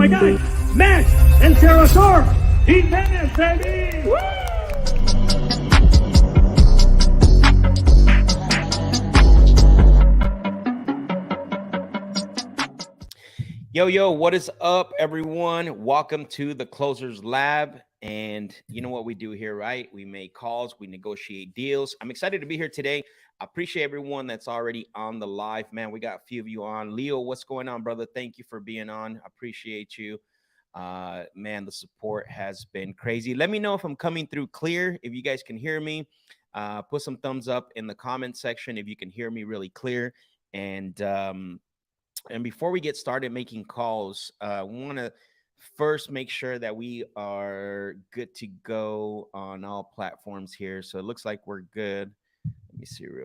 guy, Max Jimenez, baby! Woo! Yo, what is up, everyone? Welcome to the Closers Lab. And you know what we do here, right? We make calls, we negotiate deals. I'm excited to be here today. I appreciate everyone that's already on the live. Man, we got a few of you on. Leo, what's going on, brother? Thank you for being on. I appreciate you. Man, the support has been crazy. Let me know if I'm coming through clear, if you guys can hear me. Put some thumbs up in the comment section if you can hear me really clear. And before we get started making calls, we want to first make sure that we are good to go on all platforms here. So it looks like we're good. Let me see real.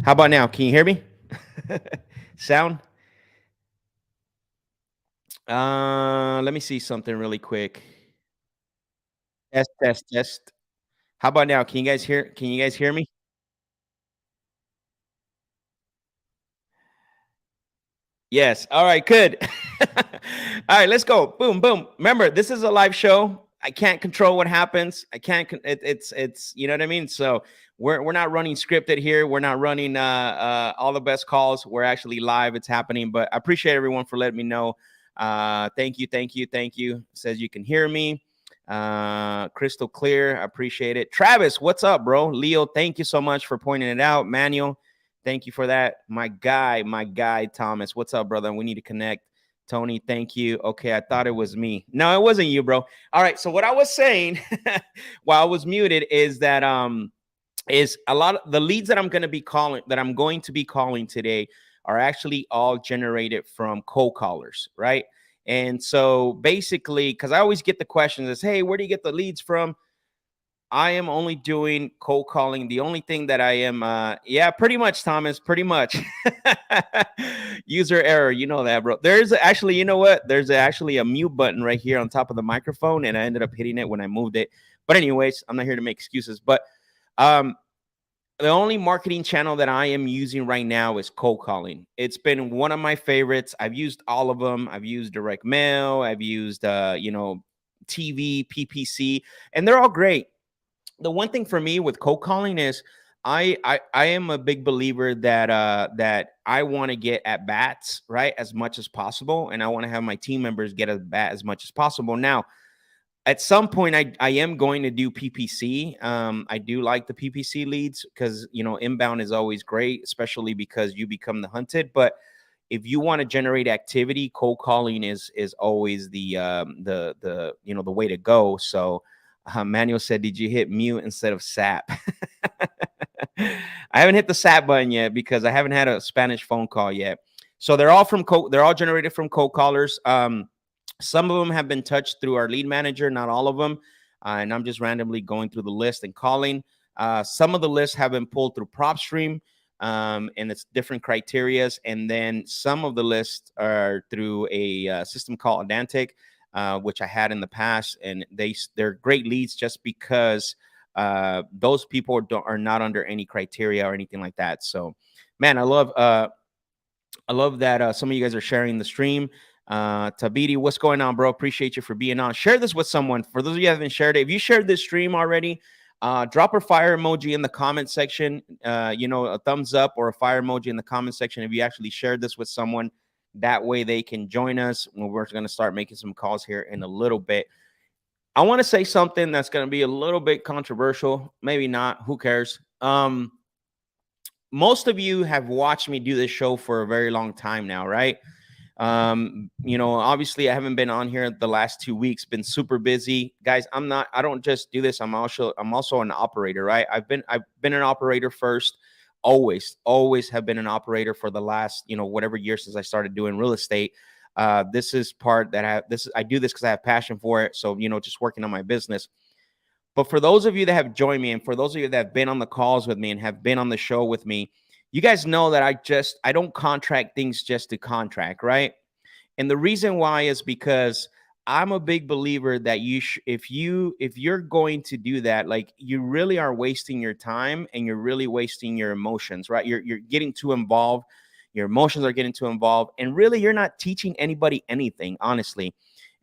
How about now? Can you hear me? Sound? Let me see something really quick. Test, test, test. How about now? Can you guys hear? Can you guys hear me? Yes. All right, good. All right, let's go. Boom, boom. Remember, this is a live show. I can't control what happens. I can't it's you know what I mean? So we're not running scripted here. We're not running all the best calls. We're actually live. It's happening. But I appreciate everyone for letting me know. Thank you, thank you, thank you. Says you can hear me. Crystal clear. I appreciate it. Travis, what's up, bro? Leo, thank you so much for pointing it out. Manuel, thank you for that. My guy, Thomas. What's up, brother? We need to connect. Tony, thank you. Okay, I thought it was me. No, it wasn't you, bro. All right. So what I was saying while I was muted is that is a lot of the leads that I'm going to be calling today are actually all generated from cold callers, right? And so basically, because I always get the questions is, hey, where do you get the leads from? I am only doing cold calling. The only thing that I am, yeah, pretty much, Thomas, pretty much. User error, you know that, bro. There's actually, you know what? There's actually a mute button right here on top of the microphone, and I ended up hitting it when I moved it. But anyways, I'm not here to make excuses. But um, the only marketing channel that I am using right now is cold calling. It's been one of my favorites. I've used all of them. I've used direct mail. I've used, TV, PPC, and they're all great. The one thing for me with cold calling is I am a big believer that that I want to get at bats, right, as much as possible, and I want to have my team members get at bat as much as possible. Now, at some point, I am going to do PPC. I do like the PPC leads because, you know, inbound is always great, especially because you become the hunted. But if you want to generate activity, cold calling is always the you know, the way to go. So Manuel said, "Did you hit mute instead of sap?" I haven't hit the sap button yet because I haven't had a Spanish phone call yet. So they're all from they're all generated from cold callers. Some of them have been touched through our lead manager, not all of them. And I'm just randomly going through the list and calling. Some of the lists have been pulled through PropStream, and it's different criterias. And then some of the lists are through a system called Adantic, which I had in the past. And they're great leads just because those people are not under any criteria or anything like that. So, man, I love that some of you guys are sharing the stream. Tabidi, what's going on, bro? Appreciate you for being on. Share this with someone. For those of you who haven't shared it, if you shared this stream already, drop a fire emoji in the comment section. You know, a thumbs up or a fire emoji in the comment section if you actually shared this with someone. That way they can join us when we're going to start making some calls here in a little bit. I want to say something that's going to be a little bit controversial. Maybe not. Who cares? Most of you have watched me do this show for a very long time now, right? You know, obviously I haven't been on here the last 2 weeks, been super busy. Guys, I don't just do this. I'm also an operator, right? I've been an operator first, always have been an operator for the last, you know, whatever year since I started doing real estate. This is part that I do this because I have passion for it. So, you know, just working on my business. But for those of you that have joined me, and for those of you that have been on the calls with me and have been on the show with me, you guys know that I don't contract things just to contract, right? And the reason why is because I'm a big believer that if you're going to do that, like, you really are wasting your time and you're really wasting your emotions, right? You're getting too involved. Your emotions are getting too involved, and really you're not teaching anybody anything, honestly.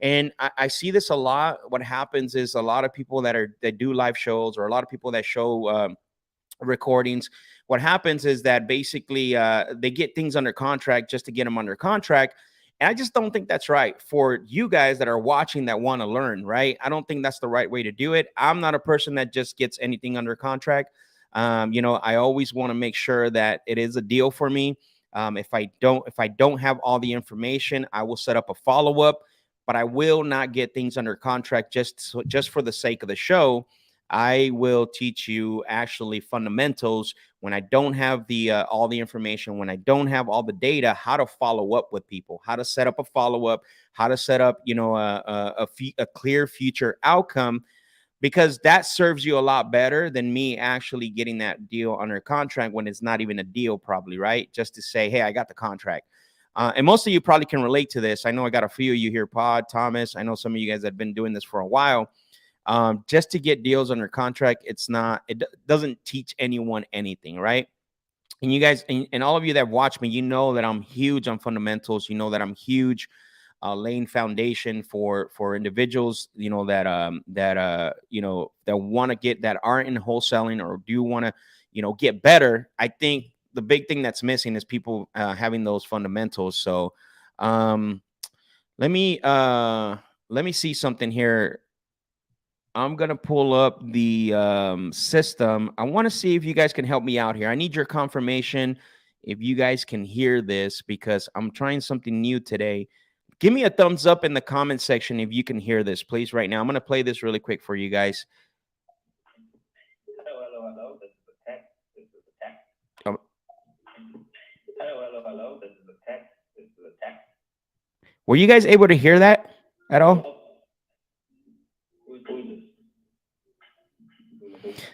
And I see this a lot. What happens is a lot of people that do live shows, or a lot of people that show recordings, what happens is that basically they get things under contract just to get them under contract. And I just don't think that's right for you guys that are watching that want to learn, right? I don't think that's the right way to do it. I'm not a person that just gets anything under contract. You know, I always want to make sure that it is a deal for me. If I don't have all the information, I will set up a follow-up, but I will not get things under contract just for the sake of the show. I will teach you actually fundamentals when I don't have the all the information, when I don't have all the data, how to follow up with people, how to set up a follow-up, how to set up, you know, a clear future outcome, because that serves you a lot better than me actually getting that deal under contract when it's not even a deal, probably, right? Just to say, hey, I got the contract. And most of you probably can relate to this. I know I got a few of you here, Pod, Thomas. I know some of you guys have been doing this for a while. Just to get deals under contract, it doesn't teach anyone anything, right? And you guys, and all of you that watch me, you know that I'm huge on fundamentals. You know that I'm huge laying foundation for individuals, you know, that you know, that want to that aren't in wholesaling or do want to, you know, get better. I think the big thing that's missing is people having those fundamentals. So let me see something here. I'm going to pull up the system. I want to see if you guys can help me out here. I need your confirmation if you guys can hear this, because I'm trying something new today. Give me a thumbs up in the comment section if you can hear this, please, right now. I'm going to play this really quick for you guys. Hello. This is a text. This is a text. Oh. Hello. This is a text. This is a text. Were you guys able to hear that at all?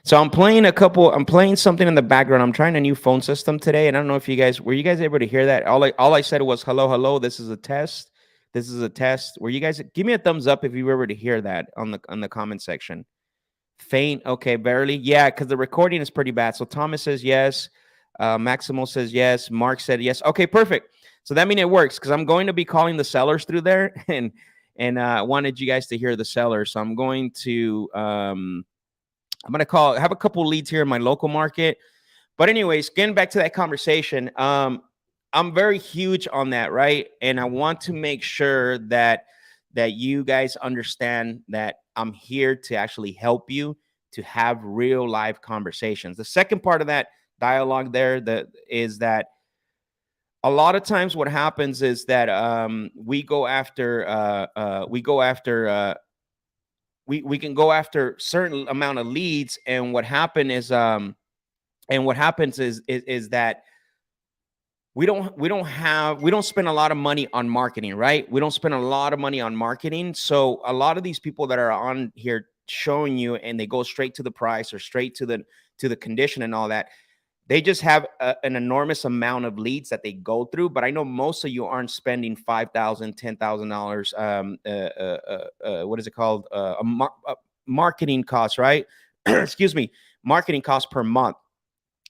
So I'm playing something in the background. I'm trying a new phone system today, and I don't know if were you guys able to hear that? All I said was hello. This is a test. This is a test. Were you guys, give me a thumbs up if you were able to hear that on the comment section. Faint, okay, barely. Yeah, because the recording is pretty bad. So Thomas says yes. Maximo says yes. Mark said yes. Okay, perfect. So that means it works, because I'm going to be calling the sellers through there, and and I wanted you guys to hear the seller. So I'm going to have a couple leads here in my local market. But anyways, getting back to that conversation, I'm very huge on that, right? And I want to make sure that you guys understand that I'm here to actually help you to have real live conversations. The second part of that dialogue there is that a lot of times what happens is that we go after we can go after certain amount of leads, and what happens is that we don't spend a lot of money on marketing, right? We don't spend a lot of money on marketing. So a lot of these people that are on here showing you, and they go straight to the price or straight to the condition and all that, they just have an enormous amount of leads that they go through. But I know most of you aren't spending $5,000, $10,000. What is it called? Marketing costs, right? Excuse me, marketing costs per month.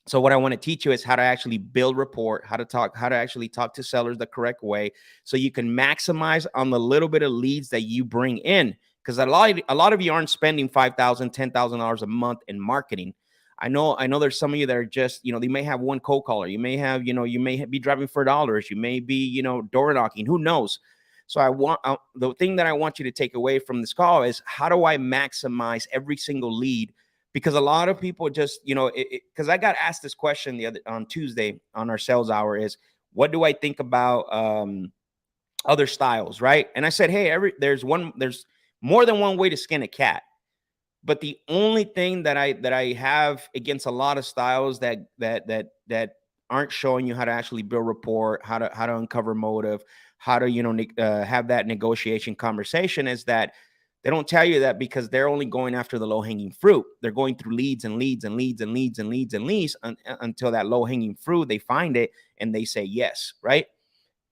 So what I want to teach you is how to actually build rapport, how to actually talk to sellers the correct way, so you can maximize on the little bit of leads that you bring in. Because a lot of you aren't spending $5,000, $10,000 a month in marketing. I know there's some of you that are just, they may have one cold caller. You may have, you may be driving for dollars. You may be, door knocking. Who knows? So the thing that I want you to take away from this call is, how do I maximize every single lead? Because a lot of people just, because I got asked this question on Tuesday on our sales hour, is what do I think about other styles, right? And I said, hey, there's more than one way to skin a cat. But the only thing that I have against a lot of styles that aren't showing you how to actually build rapport, how to uncover motive, how to have that negotiation conversation, is that they don't tell you that because they're only going after the low-hanging fruit. They're going through leads and leads and leads and leads and leads and leads until that low-hanging fruit, they find it and they say yes, right?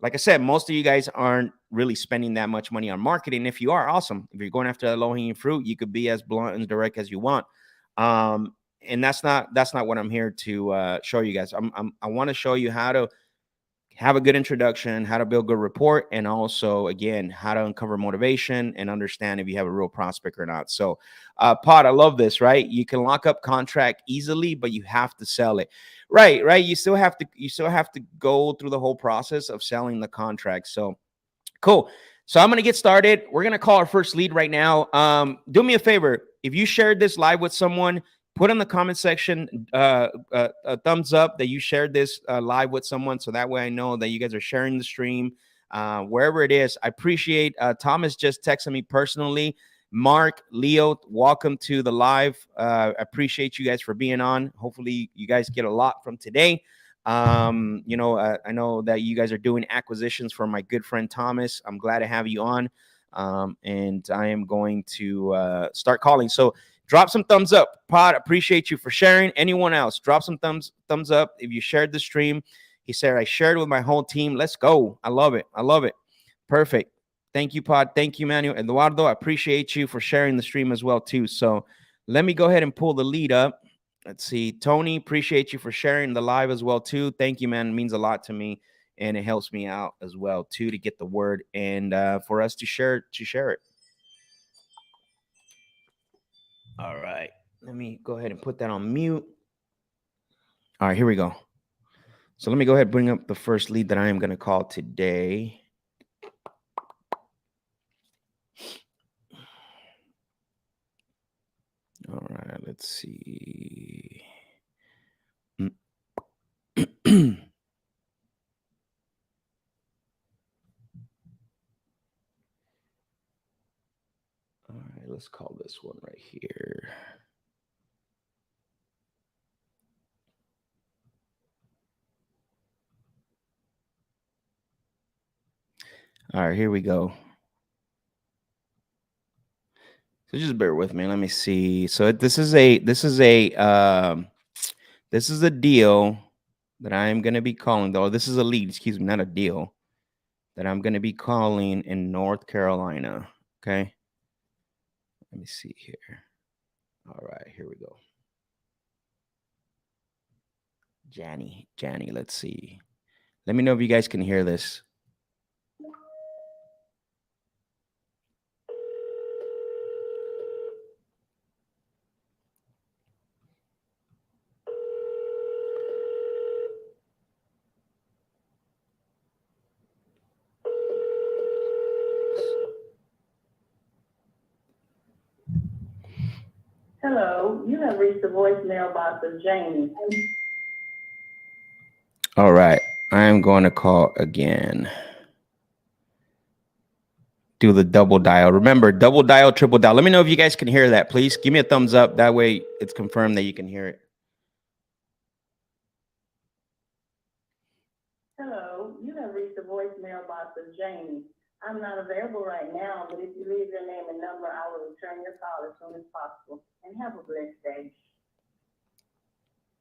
Like I said, most of you guys aren't really spending that much money on marketing. If you are, awesome. If you're going after the low-hanging fruit, you could be as blunt and direct as you want. And that's not what I'm here to show you guys. I want to show you how to have a good introduction, how to build good rapport, and also, again, how to uncover motivation and understand if you have a real prospect or not. So, Pod, I love this, right? You can lock up contract easily, but you have to sell it. Right. You still have to go through the whole process of selling the contract. So, cool. So I'm going to get started. We're going to call our first lead right now. Do me a favor. If you shared this live with someone, put in the comment section a thumbs up that you shared this live with someone, so that way I know that you guys are sharing the stream wherever it is. I appreciate Thomas just texted me personally. Mark, Leo, welcome to the live. I appreciate you guys for being on. Hopefully you guys get a lot from today. I know that you guys are doing acquisitions for my good friend Thomas. I'm glad to have you on. And I am going to start calling. So drop some thumbs up. Pod, appreciate you for sharing. Anyone else, drop some thumbs up if you shared the stream. He said, I shared it with my whole team. Let's go. I love it. Perfect. Thank you, Pod. Thank you, Manuel. Eduardo, I appreciate you for sharing the stream as well, too. So let me go ahead and pull the lead up. Let's see. Tony, appreciate you for sharing the live as well, too. Thank you, man. It means a lot to me, and it helps me out as well, too, to get the word and for us to share it. All right. Let me go ahead and put that on mute. All right, here we go. So let me go ahead and bring up the first lead that I am going to call today. All right, let's see. All right, let's call this one right here. All right, here we go. So just bear with me. Let me see. So this is a deal that I am going to be calling, though. This is a lead, excuse me, not a deal, that I'm going to be calling in North Carolina. Okay. Let me see here. All right, here we go. Janny, let's see. Let me know if you guys can hear this. Hello, you have reached the voicemail box of Jamie. All right, I'm going to call again. Do the double dial. Remember, double dial, triple dial. Let me know if you guys can hear that, please. Give me a thumbs up. That way it's confirmed that you can hear it. Hello, you have reached the voicemail box of Jamie. I'm not available right now, but if you leave your name and number, I will return your call as soon as possible. And have a blessed day.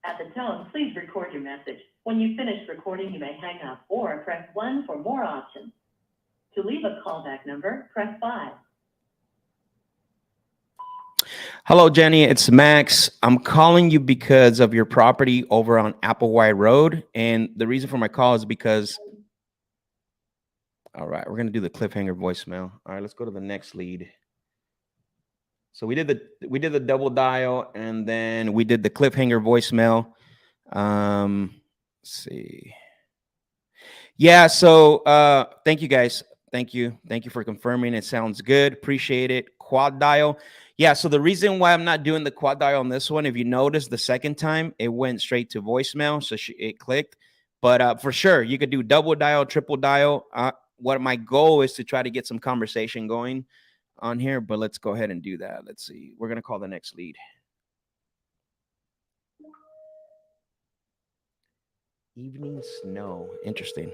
At the tone, please record your message. When you finish recording, you may hang up or press 1 for more options. To leave a callback number, press 5. Hello, Jenny. It's Max. I'm calling you because of your property over on Applewhite Road. And the reason for my call is because, all right, we're going to do the cliffhanger voicemail. All right, let's go to the next lead. So we did the double dial, and then we did the cliffhanger voicemail. Let's see. Yeah, so thank you guys. Thank you for confirming. It sounds good. Appreciate it. Quad dial. Yeah, so the reason why I'm not doing the quad dial on this one, if you notice, the second time it went straight to voicemail, so it clicked. But for sure, you could do double dial, triple dial. What my goal is to try to get some conversation going on here, but let's go ahead and do that. Let's see. We're gonna call the next lead. Evening snow. Interesting.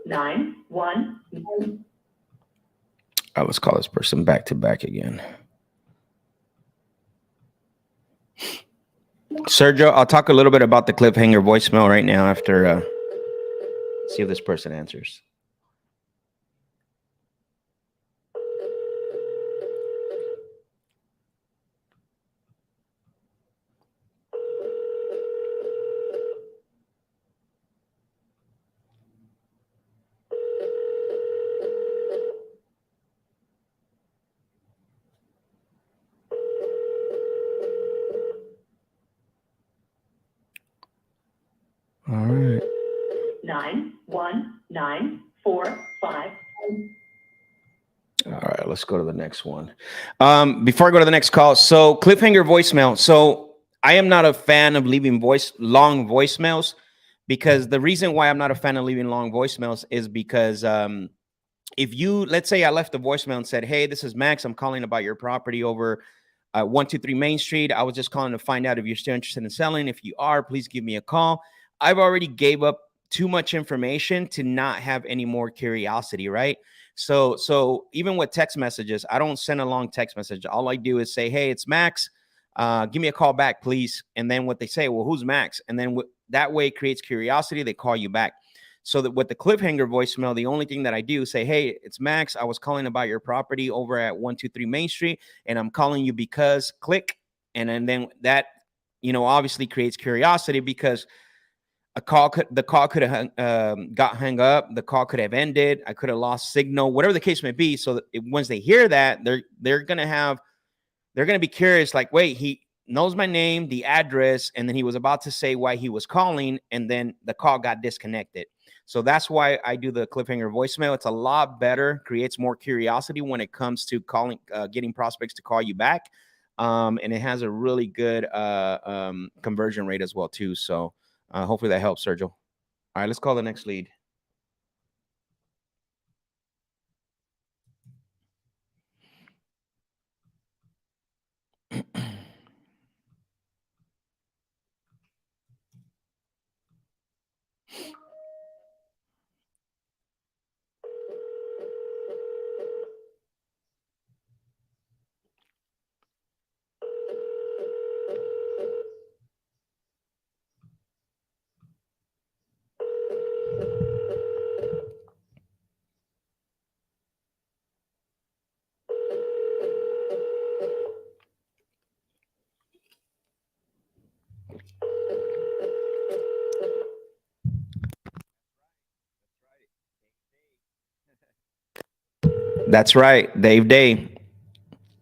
Nine, one. Let's call this person back to back again. Sergio, I'll talk a little bit about the cliffhanger voicemail right now after see if this person answers. All right. 9, 1, 9, 4, 5. All right, let's go to the next one. Before I go to the next call, so cliffhanger voicemail. So I am not a fan of leaving long voicemails, because the reason why I'm not a fan of leaving long voicemails is because if you, let's say I left a voicemail and said, hey, this is Max, I'm calling about your property over 123 Main Street. I was just calling to find out if you're still interested in selling. If you are, please give me a call. I've already gave up too much information to not have any more curiosity, right? So even with text messages, I don't send a long text message. All I do is say, hey, it's Max. Give me a call back, please. And then what they say, well, who's Max? And then that way it creates curiosity. They call you back. So that with the cliffhanger voicemail, the only thing that I do is say, hey, it's Max. I was calling about your property over at 123 Main Street, and I'm calling you because click. And then that, obviously creates curiosity, because the call could have got hung up. The call could have ended. I could have lost signal, whatever the case may be. So that once they hear that, they're going to be curious, like, wait, he knows my name, the address, and then he was about to say why he was calling, and then the call got disconnected. So that's why I do the cliffhanger voicemail. It's a lot better, creates more curiosity when it comes to calling, getting prospects to call you back. And it has a really good conversion rate as well, too. So hopefully that helps, Sergio. All right, let's call the next lead. That's right, Dave Day.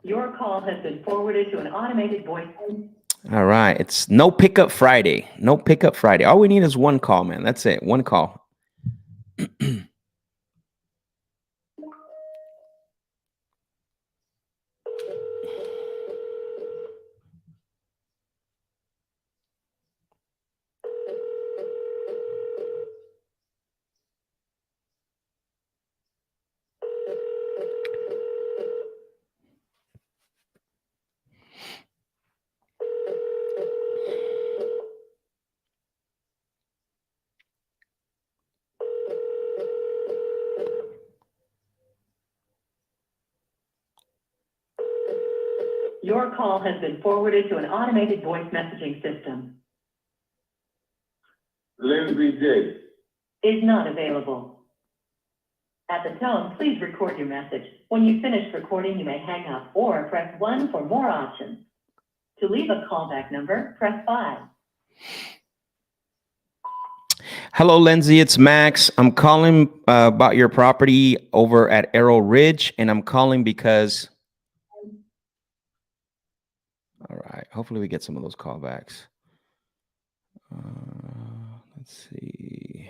Your call has been forwarded to an automated voice. All right, it's no pickup Friday. No pickup Friday. All we need is one call, man. That's it. One call. Your call has been forwarded to an automated voice messaging system. Lindsay J. Is not available. At the tone, please record your message. When you finish recording, you may hang up or press 1 for more options. To leave a callback number, press 5. Hello, Lindsay. It's Max. I'm calling about your property over at Arrow Ridge, and I'm calling because. All right. Hopefully, we get some of those callbacks. Let's see.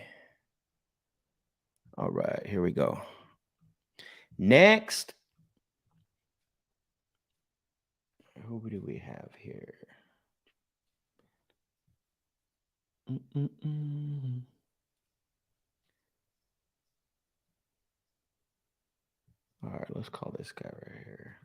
All right. Here we go. Next. Who do we have here? All right, let's call this guy right here.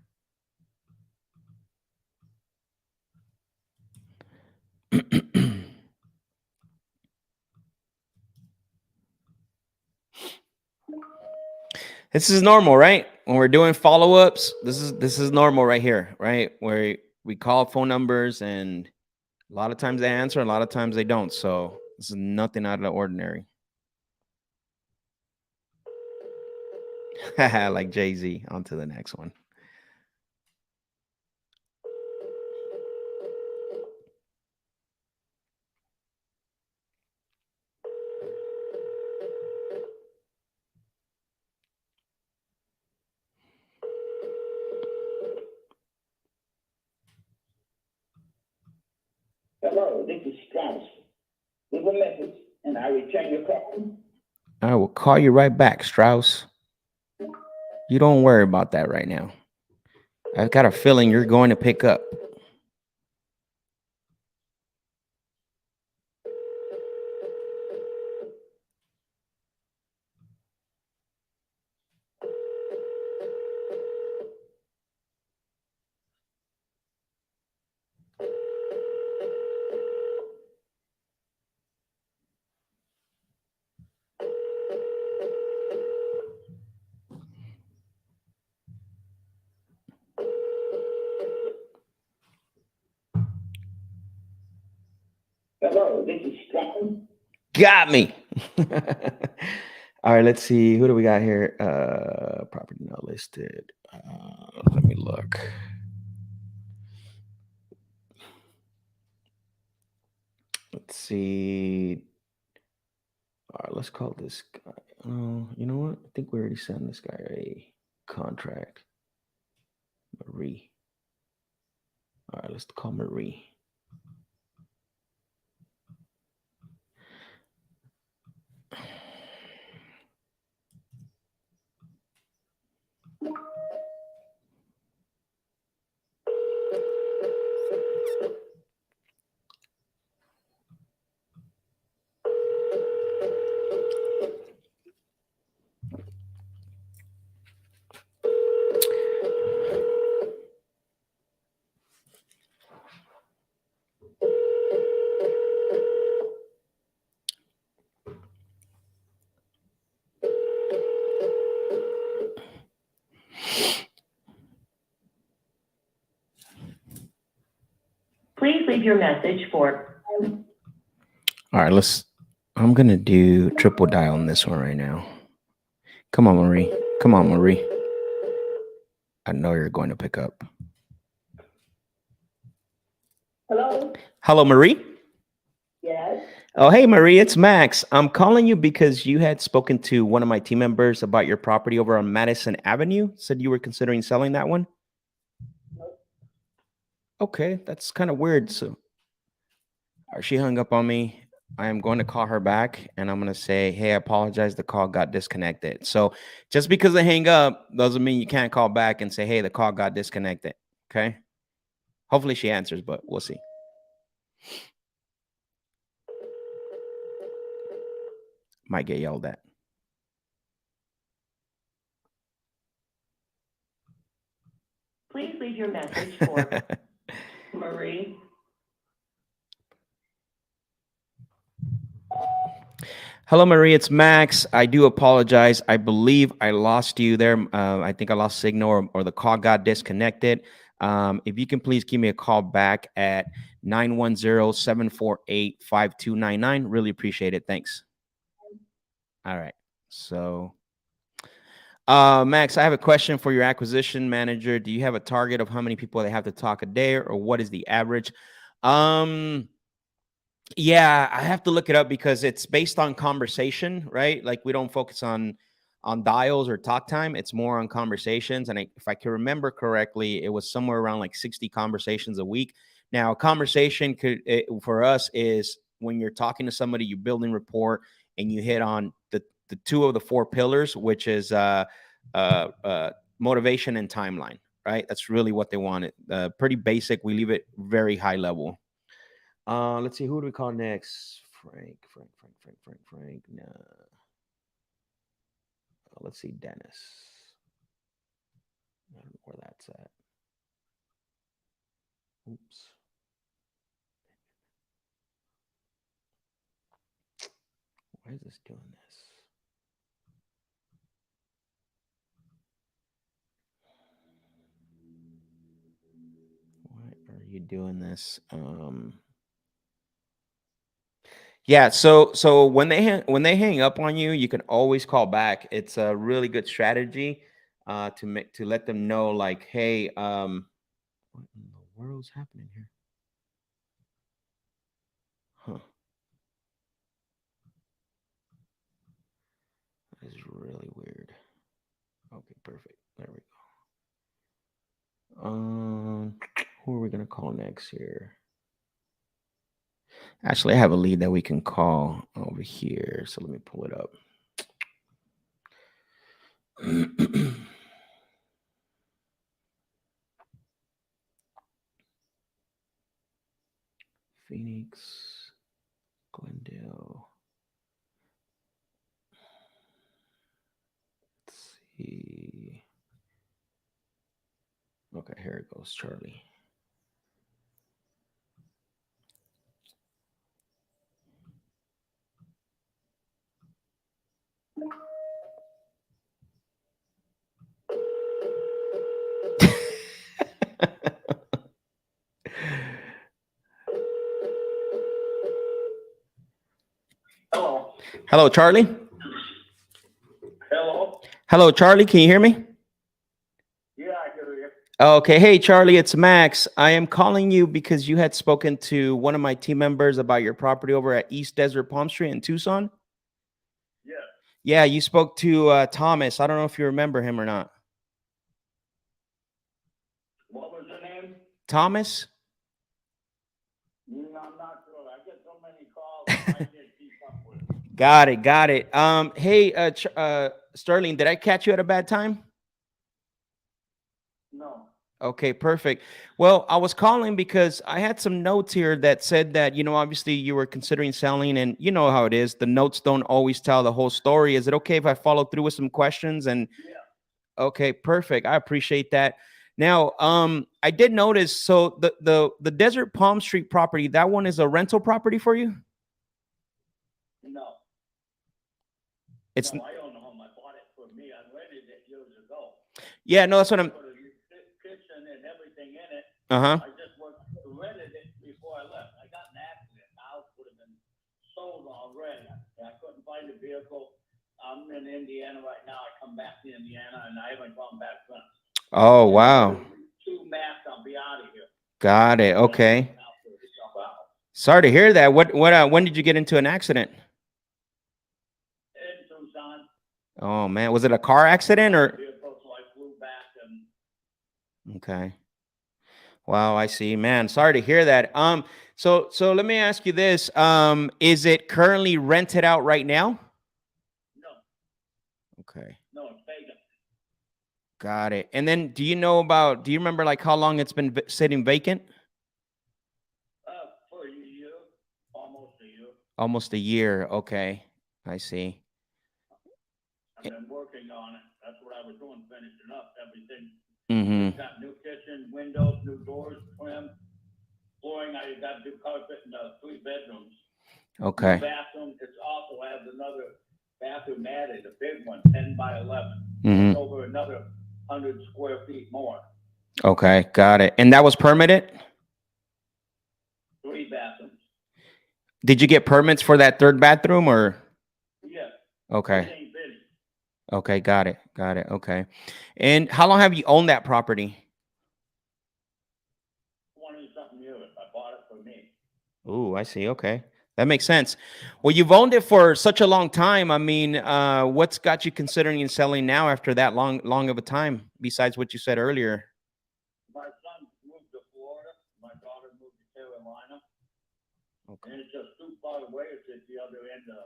This is normal, right? When we're doing follow-ups, this is normal right here, right? Where we call phone numbers and a lot of times they answer, a lot of times they don't. So this is nothing out of the ordinary. Like Jay-Z. On to the next one. Hello, this is Strauss. Leave a message and I return your call. I will call you right back, Strauss. You don't worry about that right now. I've got a feeling you're going to pick up. Hello, this is Strauss. Got me. All right, let's see. Who do we got here? Property not listed. Let me look. Let's see. All right, let's call this guy. Oh, you know what? I think we already sent this guy a contract. Marie. All right, let's call Marie. Please leave your message for. All right, I'm going to do triple dial on this one right now. Come on, Marie. Come on, Marie. I know you're going to pick up. Hello? Hello, Marie. Yes. Oh, hey, Marie, it's Max. I'm calling you because you had spoken to one of my team members about your property over on Madison Avenue. Said you were considering selling that one. Okay, that's kind of weird. So she hung up on me. I am going to call her back and I'm going to say, hey, I apologize. The call got disconnected. So just because I hang up doesn't mean you can't call back and say, hey, the call got disconnected. Okay. Hopefully she answers, but we'll see. Might get yelled at. Please leave your message for Marie. Hello, Marie. It's Max. I do apologize. I believe I lost you there. I think I lost signal or the call got disconnected. If you can please give me a call back at 910-748-5299. Really appreciate it. Thanks. All right. So, Max, I have a question for your acquisition manager. Do you have a target of how many people they have to talk a day or what is the average? Yeah, I have to look it up because it's based on conversation, right? Like we don't focus on dials or talk time. It's more on conversations. And if I can remember correctly, it was somewhere around like 60 conversations a week. Now, a conversation for us is when you're talking to somebody, you're building rapport, and you hit on the two of the four pillars, which is motivation and timeline, right? That's really what they wanted. Pretty basic. We leave it very high level. Let's see, who do we call next? Frank. No. Let's see, Dennis. I don't know where that's at. Oops. Why is this doing this? Why are you doing this? Yeah, so when they hang up on you, you can always call back. It's a really good strategy to let them know, like, hey, what in the world's happening here? Huh. That is really weird. Okay, perfect. There we go. Who are we gonna call next here? Actually, I have a lead that we can call over here. So let me pull it up. Phoenix, Glendale. Let's see. Okay, here it goes, Charlie. Hello. Hello, Charlie. Hello. Hello, Charlie. Can you hear me? Yeah, I hear you. Okay. Hey, Charlie, it's Max. I am calling you because you had spoken to one of my team members about your property over at East Desert Palm Street in Tucson. Yeah. Yeah, you spoke to Thomas. I don't know if you remember him or not. What was the name? Thomas? I'm not sure. I get so many calls. I can't keep up with it. Got it. Hey, Sterling, did I catch you at a bad time? No. Okay, perfect. Well, I was calling because I had some notes here that said that, obviously you were considering selling, and you know how it is. The notes don't always tell the whole story. Is it okay if I follow through with some questions? And Yeah. okay, perfect. I appreciate that. Now, I did notice, so the Desert Palm Street property, that one is a rental property for you? No. It's No, I own the home. I bought it for me. I rented it years ago. Yeah, no, that's what I'm. Put a kitchen and everything in it. Uh-huh. I just rented it before I left. I got in an accident. The house would have been sold already. I couldn't find a vehicle. I'm in Indiana right now. I come back to Indiana and I haven't gone back since. Oh, wow. 2 Max, I'll be out of here. Got it. Okay. Sorry to hear that. When did you get into an accident? In Tucson. Oh man, was it a car accident or? Vehicle, so I flew back and Okay. Wow, I see, man. Sorry to hear that. So let me ask you this. Is it currently rented out right now? no, Okay. no, it's vacant. Got it. And then do you remember like how long it's been sitting vacant? For a year, almost a year. Almost a year. Okay. I see. I've been working on it. That's what I was doing, finishing up everything. Mm-hmm. Got new kitchen, windows, new doors, trim, flooring. I got new carpet in the 3 bedrooms. Okay. New bathroom. It also has another bathroom added, a big one, 10 by 11. Mm-hmm. It's over another 100 square feet more. Okay. Got it. And that was permitted? 3 bathrooms. Did you get permits for that 3rd bathroom or? Yeah. Okay. It ain't finished. Okay. Got it. Got it. Okay. And how long have you owned that property? 20-something years. I bought it for me. Ooh, I see. Okay. That makes sense. Well, you've owned it for such a long time. I mean, what's got you considering selling now after that long of a time, besides what you said earlier? My son moved to Florida. My daughter moved to Carolina. Okay. And it's just too far away. It's at the other end of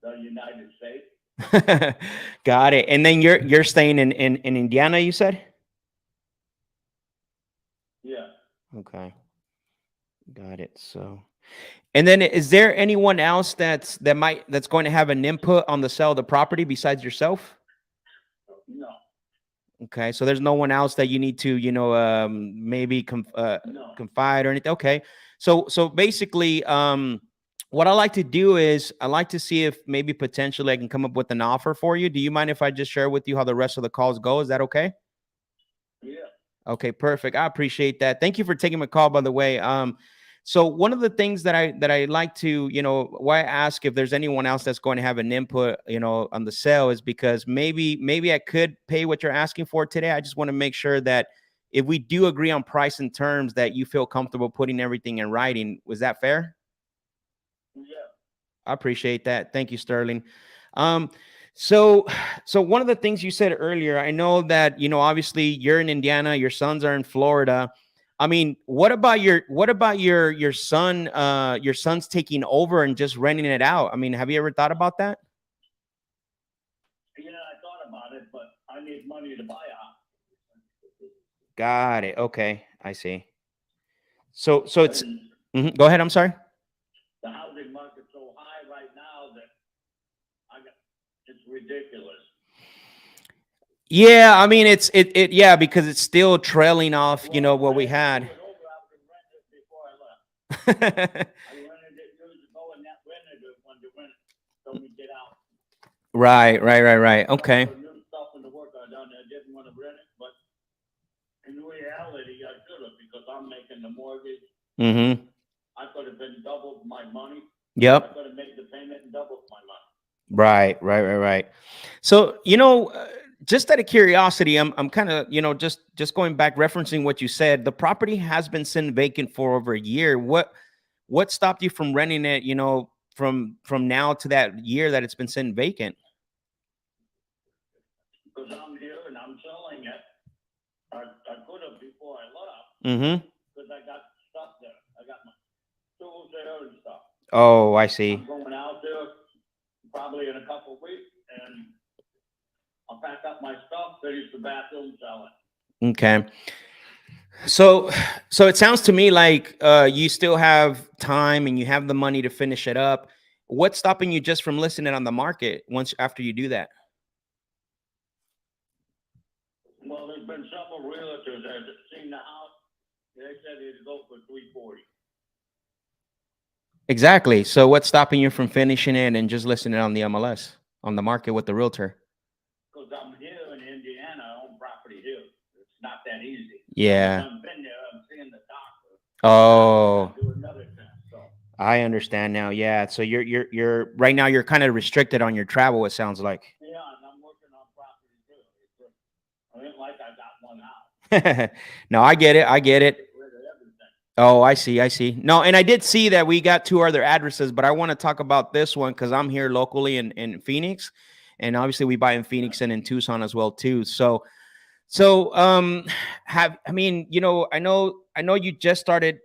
the United States. Got it. And then you're staying in Indiana, you said? Yeah. Okay. Got it. So, and then is there anyone else that's going to have an input on the sale of the property besides yourself? No. Okay. So there's no one else that you need to, maybe No. confide or anything. Okay. So basically, what I like to do is I like to see if maybe potentially I can come up with an offer for you. Do you mind if I just share with you how the rest of the calls go? Is that okay? Yeah. Okay, perfect. I appreciate that. Thank you for taking my call, by the way. So one of the things that I like to, why I ask if there's anyone else that's going to have an input, on the sale is because maybe I could pay what you're asking for today. I just want to make sure that if we do agree on price and terms, that you feel comfortable putting everything in writing. Was that fair? Yeah. I appreciate that. Thank you, Sterling. So one of the things you said earlier, I know that, obviously you're in Indiana, your sons are in Florida. I mean, what about your son's taking over and just renting it out? I mean, have you ever thought about that? Yeah, I thought about it, but I need money to buy a house. Got it. Okay. I see. So it's, And go ahead. I'm sorry. the housing market's so high right now that it's ridiculous. Yeah. I mean, yeah, because it's still trailing off, what we had. I rented it before I left. I rented it years ago, and that renter wanted to rent it, told me to get out. Right. Okay. The new stuff and the work I done, I didn't want to rent it, but in reality, I should have because I'm making the mortgage. Mm-hmm. I could have been doubled my money. Yep. I could have made the payment and doubled my money. Right. So, just out of curiosity, I'm kind of, just going back, referencing what you said. The property has been sitting vacant for over a year. What stopped you from renting it, from now to that year that it's been sitting vacant? Because I'm here and I'm selling it. I could have before I left. Mm-hmm. Because I got stuff there. I got my tools there and stuff. Oh, I see. I'm going out there probably in a couple of weeks, and I'll pack up my stuff, finish the bathroom, sell it. Okay. So it sounds to me like you still have time and you have the money to finish it up. What's stopping you just from listing it on the market once after you do that? Well, there's been several realtors that have seen the house. They said it'd go for $340. Exactly. So what's stopping you from finishing it and just listing it on the MLS, on the market with the realtor? Because I'm here in Indiana, I own property here. It's not that easy. Yeah. I've been there. I'm seeing the doctor. Oh, Do another test. So I understand now. Yeah. So you're right now you're kind of restricted on your travel, it sounds like. yeah, and I'm working on property too. I ain't like I got one out. No, I get it. Get rid of everything. Oh, I see. I see. No, and I did see that we got 2 other addresses, but I want to talk about this one because I'm here locally in Phoenix, and obviously we buy in Phoenix and in Tucson as well too. So I mean, I know you just started,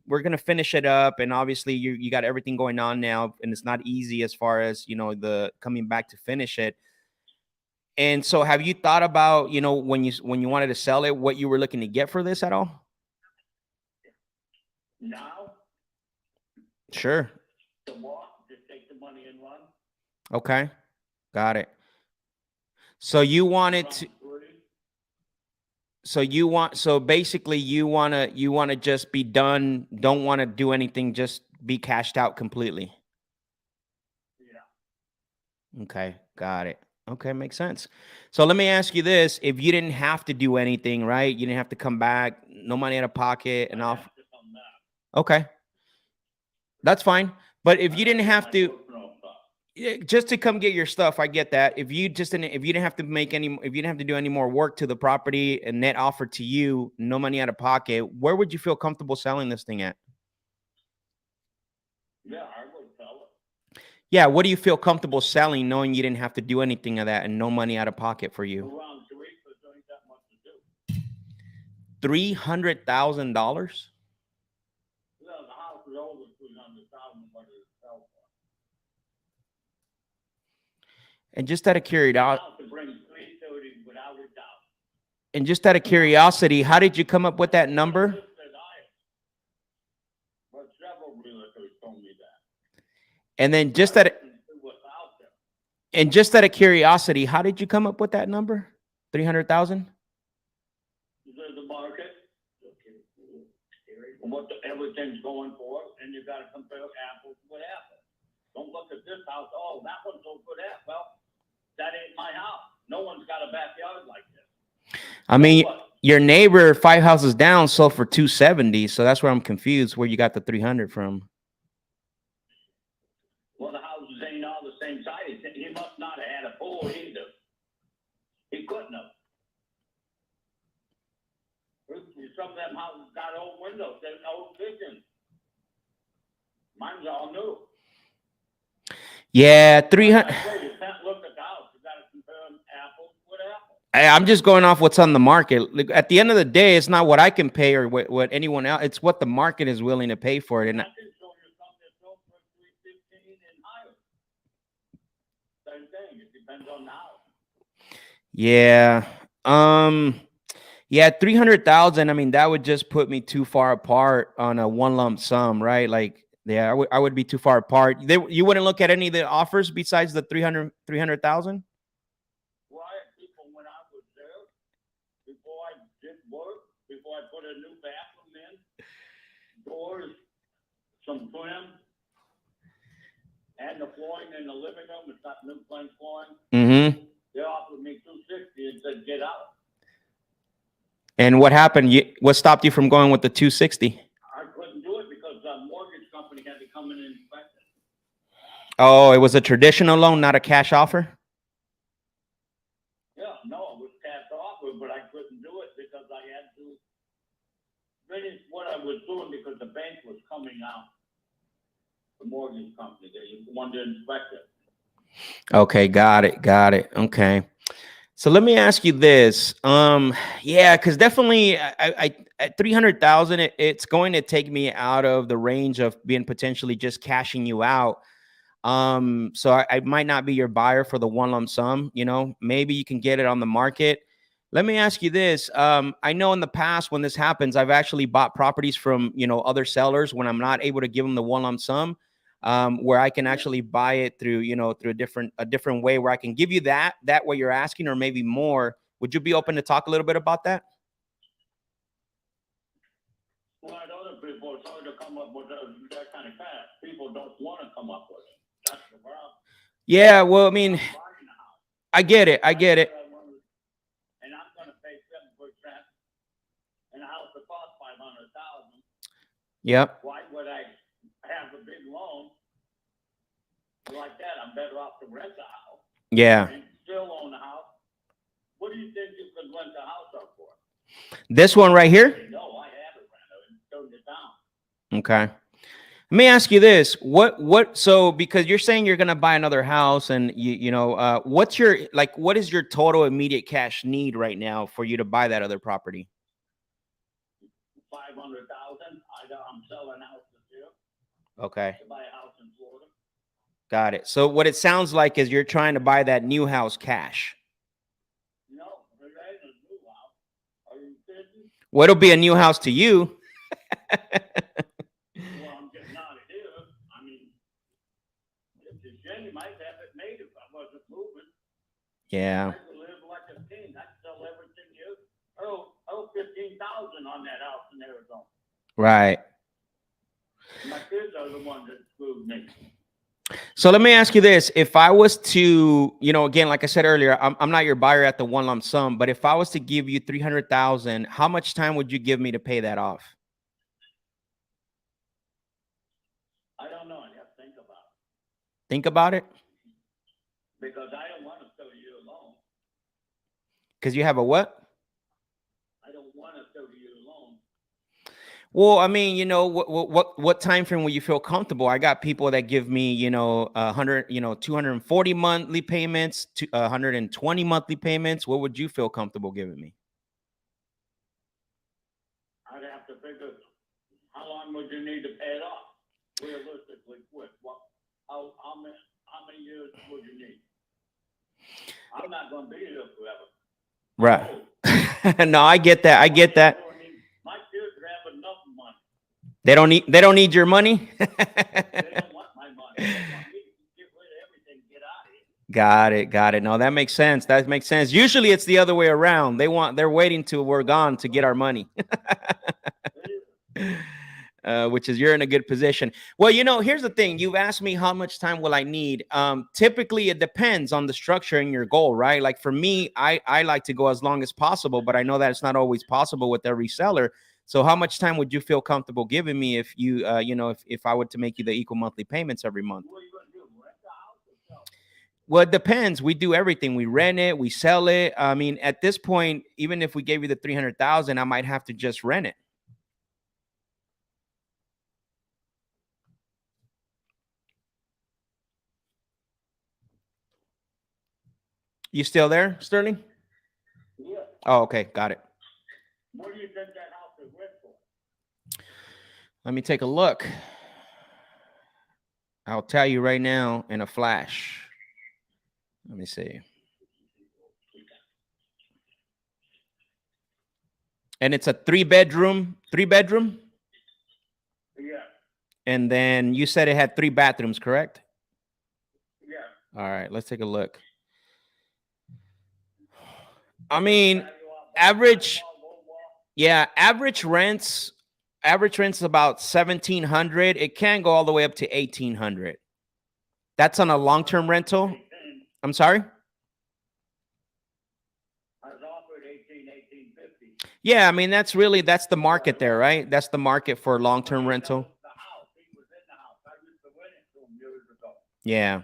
we're gonna finish it up, and obviously you got everything going on now, and it's not easy as far as the coming back to finish it. And so have you thought about, when you wanted to sell it, what you were looking to get for this at all? Now, Sure. the walk, just take the money and run. Okay. Got it. So you wanted to, so basically you want to just be done, don't want to do anything, just be cashed out completely. Yeah. Okay, got it. Okay, makes sense. So let me ask you this, if you didn't have to do anything, right? You didn't have to come back, no money out of pocket and I off. have to come back. Okay. That's fine. But if you didn't have My to, personal stuff. just to come get your stuff, I get that. If you didn't have to if you didn't have to do any more work to the property and net offer to you, no money out of pocket, where would you feel comfortable selling this thing at? Yeah, I would sell it. Yeah, what do you feel comfortable selling knowing you didn't have to do anything of that and no money out of pocket for you? Around 3, because there ain't that much to do. $300,000? Yeah, the house is over 300,000, but it's sell for. And just out of curiosity, House to bring 330 without a doubt. how did you come up with that number? But several realtors told me that. And then just out of curiosity, how did you come up with that number? 300,000? The market, everything's going for, and you got to compare apples with apples. Don't look at this house. Oh, that one's so good at. Well, that ain't my house. No one's got a backyard like this. I mean, your neighbor 5 houses down sold for 270, so that's where I'm confused where you got the 300 from. Well, the houses ain't all the same size. He must not have had a pool either. He couldn't have. Some of them houses got old windows, there's old kitchens. Mine's all new. Yeah, 300. You can't look at the house. You got to compare apples with apples. I'm just going off what's on the market. At the end of the day, it's not what I can pay or what anyone else. It's what the market is willing to pay for it. And I can show you something that's sold for 315 and higher. Same thing. It depends on the house. yeah, yeah, 300,000. I mean, that would just put me too far apart on a one lump sum, right? Like, yeah, I would be too far apart. You wouldn't look at any of the offers besides the 300,000. Well, I had people when I was there, before I did work, before I put a new bathroom in, doors, some trim, and the flooring in the living room. It's not new plank flooring. Mm-hmm. They offered me 260 and said, get out. And what happened? What stopped you from going with the 260? I couldn't do it because the mortgage company had to come in and inspect it. Oh, it was a traditional loan, not a cash offer? Yeah, no, it was cash offer, but I couldn't do it because I had to finish what I was doing because the bank was coming out. The mortgage company, they wanted to inspect it. Okay, got it. Okay. So let me ask you this. Yeah, because definitely I at 300,000, it's going to take me out of the range of being potentially just cashing you out. So I might not be your buyer for the one lump sum, maybe you can get it on the market. Let me ask you this. I know in the past when this happens, I've actually bought properties from, other sellers when I'm not able to give them the one lump sum. Where I can actually buy it through, through a different way where I can give you that what you're asking or maybe more. Would you be open to talk a little bit about that? Well, I know that people are trying to come up with that kind of cash. People don't want to come up with it. That's the problem. Yeah, well, I mean, I get it. And I'm going to pay 7%. And a house that costs $500,000. Yep. Why would I have a big loan like that? I'm better off to rent the house. Yeah. And still own the house. What do you think you could rent the house up for? This one right here? No, I had a renter and turned it down. Okay. Let me ask you this. So because you're saying you're going to buy another house and what is your total immediate cash need right now for you to buy that other property? 500,000. I'm selling houses here Okay. to buy a house in Florida. Got it. So what it sounds like is you're trying to buy that new house cash. No, it ain't a new house. Are you kidding? Well, it'll be a new house to you. Well, I'm getting out of here. I mean, it's a shame. Might have it made if I wasn't moving. Yeah. I could live like a king. I could sell everything here. Oh, 15,000 on that house in Arizona. Right. My kids are the ones that screwed me. So let me ask you this. If I was to, again, like I said earlier, I'm not your buyer at the one lump sum, but if I was to give you 300,000, how much time would you give me to pay that off? I don't know. I have to think about it. Think about it? Because I don't want to sell you alone. Because you have a what? I don't want to sell you alone. Well, I mean, what time frame will you feel comfortable? I got people that give me, 100, 240 monthly payments, 120 monthly payments. What would you feel comfortable giving me? I'd have to figure how long would you need to pay it off? Realistically, quick. How many years would you need? I'm not going to be here forever. Right. No, I get that. I get that. My kids have enough money. They don't need your money. They don't want my money. They want me to get rid of everything, get out of here. Got it. No, that makes sense. That makes sense. Usually it's the other way around. They're waiting till we're gone to get our money. Which is you're in a good position. Well, here's the thing. You've asked me how much time will I need. Typically, it depends on the structure and your goal, right? Like for me, I like to go as long as possible, but I know that it's not always possible with every seller. So how much time would you feel comfortable giving me if you, if I were to make you the equal monthly payments every month? What are you going to do? Rent the house or sell? Well, it depends. We do everything. We rent it, we sell it. I mean, at this point, even if we gave you the 300,000, I might have to just rent it. You still there, Sterling? Yeah. Oh, okay. Got it. What do you think that house is rent for? Let me take a look. I'll tell you right now in a flash. Let me see. And it's a three bedroom. Yeah. And then you said it had 3 bathrooms, correct? Yeah. All right, let's take a look. I mean, average rents is about 1,700. It can go all the way up to 1,800. That's on a long-term rental. I'm sorry? I was offered 1850. Yeah, I mean, that's the market there, right? That's the market for long-term rental. The house, he was in the house. I used to rent it to him years ago. Yeah.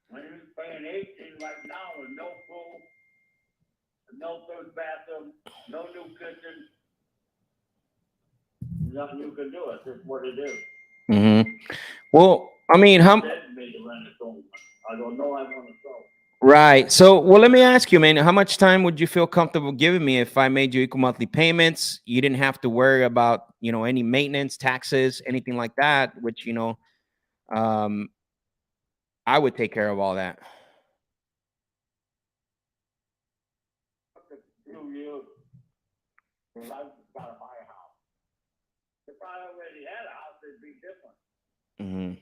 When he was paying 18 right now with no pool, no third bathroom, no new kitchen. Nothing you can do. It's just what it is. Mm-hmm. Well, I mean, He said to me to rent it to him. I don't know. I want to sell. right. So, well, let me ask you, man, how much time would you feel comfortable giving me if I made you equal monthly payments? You didn't have to worry about, any maintenance, taxes, anything like that, which, I would take care of all that. A few years. Because I've got to buy a house. If I already had a house, it'd be different. Mm-hmm.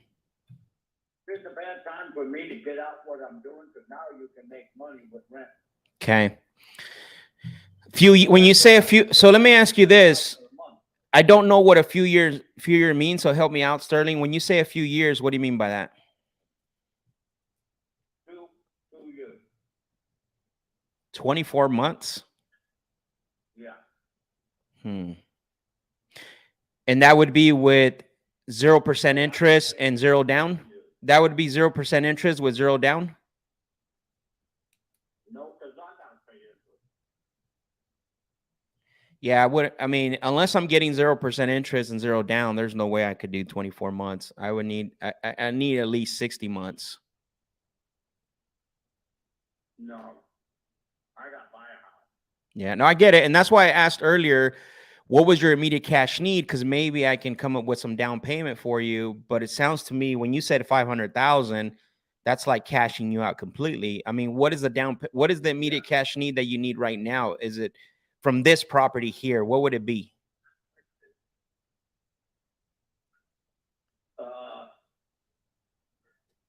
It's a bad time for me to get out what I'm doing because now you can make money with rent. Okay. When you say a few, so let me ask you this. I don't know what a few years means, so help me out, Sterling. When you say a few years, what do you mean by that? 2 years. 24 months? Yeah. And that would be with 0% interest and 0 down? That would be 0% interest with 0 down? No, because I got to pay interest. Yeah, I would. I mean, unless I'm getting 0% interest and 0 down, there's no way I could do 24 months. I would need. I need at least 60 months. No, I got to buy a house. Yeah, no, I get it, and that's why I asked earlier, what was your immediate cash need? Because maybe I can come up with some down payment for you. But it sounds to me when you said 500,000, that's like cashing you out completely. I mean, what is the what is the immediate cash need that you need right now? Is it from this property here? What would it be?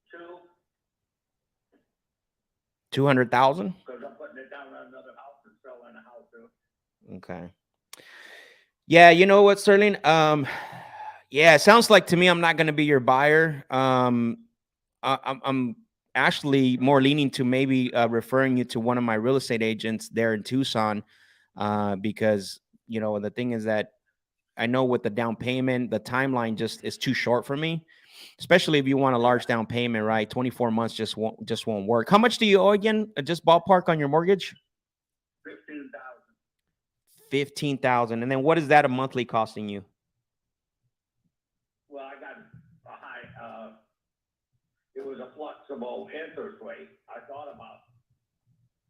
Two, 200,000. because I'm putting it down on another house and selling a house too. Okay. Yeah, you know what, Sterling? Yeah, it sounds like to me I'm not going to be your buyer. I'm actually more leaning to maybe referring you to one of my real estate agents there in Tucson, because you know the thing is that I know with the down payment, the timeline just is too short for me, especially if you want a large down payment, right? 24 months just won't work. How much do you owe again? Just ballpark on your mortgage? 15,000. 15,000. And then what is that a monthly costing you? Well, I got a high, it was a flexible interest rate. I thought about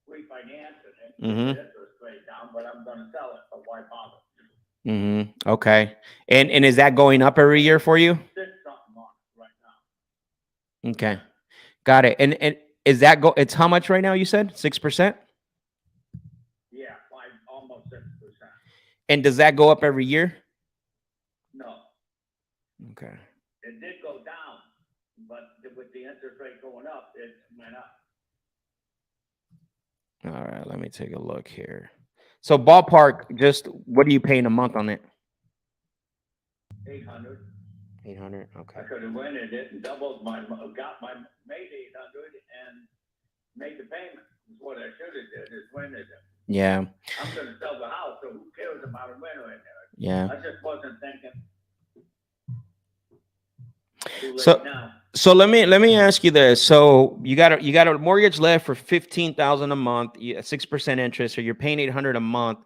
refinancing it, Mhm. the interest rate down, but I'm gonna sell it, so why bother? Okay. And is that going up every year for you? 6 something on it right now. Okay. Got it. And is that it's how much right now you said? 6%? Yeah, almost 6%. And does that go up every year? No, Okay. it did go down, but with the interest rate going up, it went up. All right, let me take a look here. So ballpark, just what are you paying a month on it? 800. 800. Okay. I could have rented it and doubled made 800 and made the payment. That's what I should have did is rented it. Yeah. I'm gonna sell the house, so who cares about a renter in there? Yeah. I just wasn't thinking. Too late So now. so let me ask you this. So you got a mortgage left for 15,000 a month, 6% interest, or you're paying 800 a month,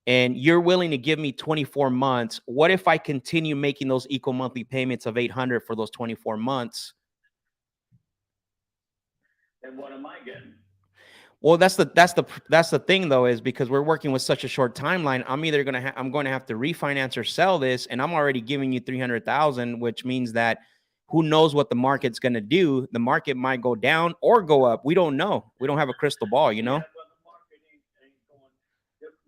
and you're willing to give me 24 months. What if I continue making those equal monthly payments of 800 for those 24 months? And what am I getting? Well, that's the thing though, is because we're working with such a short timeline. I'm either I'm going to have to refinance or sell this, and I'm already giving you 300,000, which means that who knows what the market's going to do? The market might go down or go up. We don't know. We don't have a crystal ball, you know. Yeah, but the market ain't going.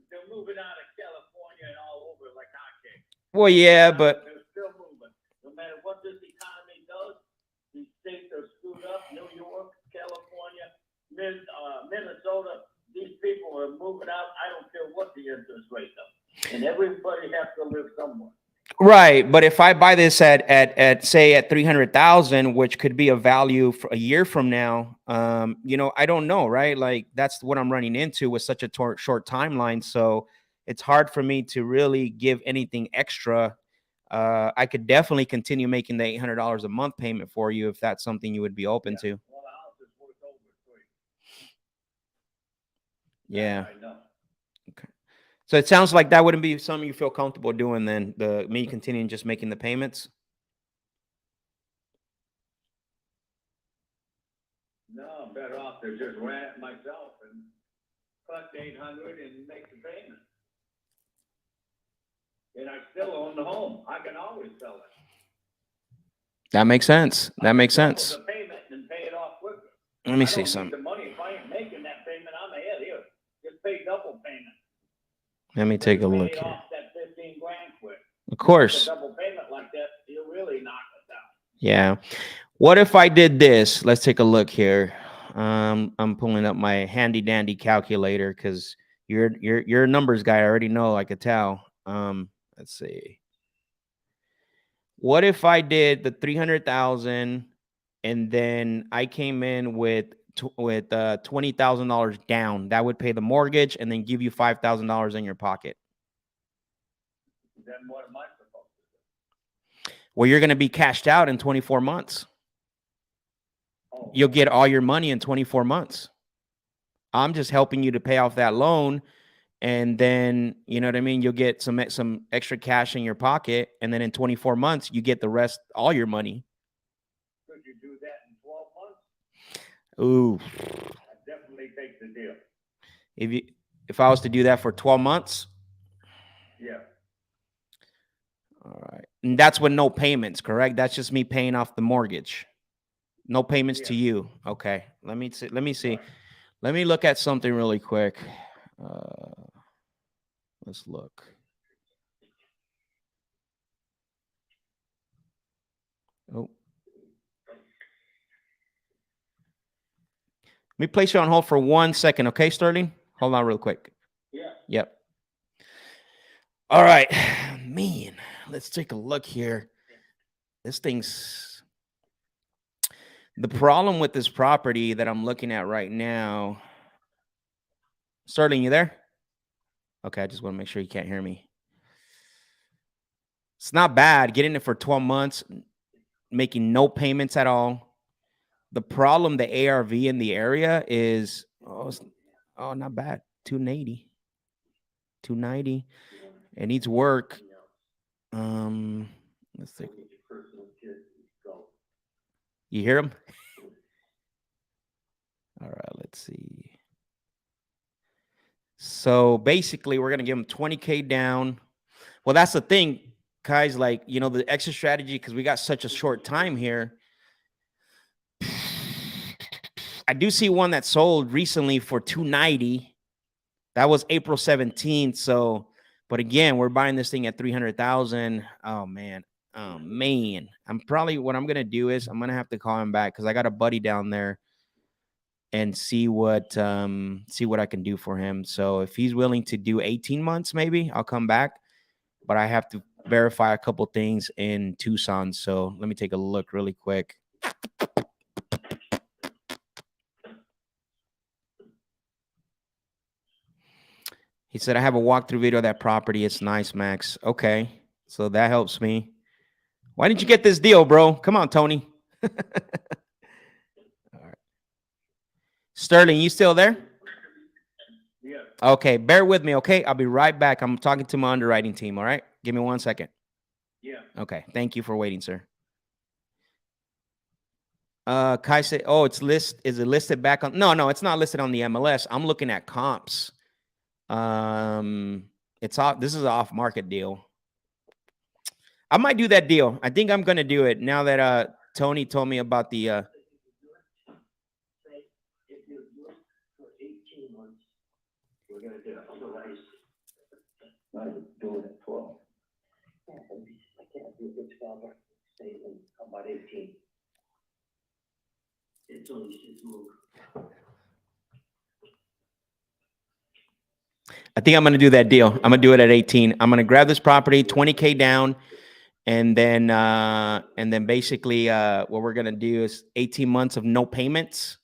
They're moving out of California and all over like hotcakes. Well, yeah, but they're still moving. No matter what this economy does, these states are screwed up. New York, California, Minnesota, these people are moving out. I don't care what the interest rate is, and everybody has to live somewhere. right. But if I buy this at say at 300,000, which could be a value for a year from now, you know, I don't know, right? Like that's what I'm running into with such a short timeline. So it's hard for me to really give anything extra. I could definitely continue making the $800 a month payment for you if that's something you would be open to. Well, the house is worth over 3. Yeah. I know. Okay. So it sounds like that wouldn't be something you feel comfortable doing then, me continuing just making the payments. No, I'm better off to just rent it myself and collect 800 and make the payment. And I still own the home. I can always sell it. That makes sense. That makes sense. The payment and pay it off quicker. Let me I see don't some. need the money. If I ain't making that payment, I'm ahead here. Just pay double payment. Let me take a look Pay here. off that 15 grand quick. Of course. A double payment like that, you really knock it down. Yeah. What if I did this? Let's take a look here. I'm pulling up my handy dandy calculator because you're a numbers guy. I already know. I could tell. Let's see. What if I did the 300,000 and then I came in with $20,000 down? That would pay the mortgage and then give you $5,000 in your pocket. Then what am I supposed to do? Well, you're going to be cashed out in 24 months. Oh, You'll get all your money in 24 months. I'm just helping you to pay off that loan. and then you know what I mean. You'll get some extra cash in your pocket, and then in 24 months you get the rest, all your money. Could you do that in 12 months? Ooh, I definitely take the deal. If I was to do that for 12 months, Yeah. all right, and that's with no payments, correct? That's just me paying off the mortgage. No payments to you. Okay. Let me see. Right. Let me look at something really quick. Let's look. Oh. Let me place you on hold for 1 second, okay, Sterling? Hold on real quick. Yeah. Yep. All right. Man, let's take a look here. This thing's... The problem with this property that I'm looking at right now... Sterling, you there? Okay, I just want to make sure you can't hear me. It's not bad getting it for 12 months, making no payments at all. The problem, the ARV in the area is, not bad. 280, 290. It needs work. Let's see. You hear him? All right, let's see. So basically, we're gonna give him 20K down. Well, that's the thing, guys. Like, you know, the exit strategy, because we got such a short time here. I do see one that sold recently for 290. That was April 17th. So, but again, we're buying this thing at 300,000. Oh man. What I'm gonna do is I'm gonna have to call him back because I got a buddy down there and see what I can do for him. So if he's willing to do 18 months, maybe I'll come back. But I have to verify a couple things in Tucson. So let me take a look really quick. He said, I have a walkthrough video of that property. It's nice, Max. Okay. So that helps me. Why didn't you get this deal, bro? Come on, Tony. All right. Sterling, you still there? Yeah. Okay. Bear with me, okay? I'll be right back. I'm talking to my underwriting team, all right? Give me 1 second. Yeah. Okay. Thank you for waiting, sir. Kai said, oh, is it listed back on? No, it's not listed on the MLS. I'm looking at comps. It's off. This is an off-market deal. I might do that deal. I think I'm gonna do it now that Tony told me about the. If you do it for 18 months, we're gonna do it. Otherwise, not doing it 12. I can't do it 12 or say about 18. It's only 6 moves. I think I'm going to do that deal. I'm going to do it at 18. I'm going to grab this property, 20K down, and then basically what we're going to do is 18 months of no payments.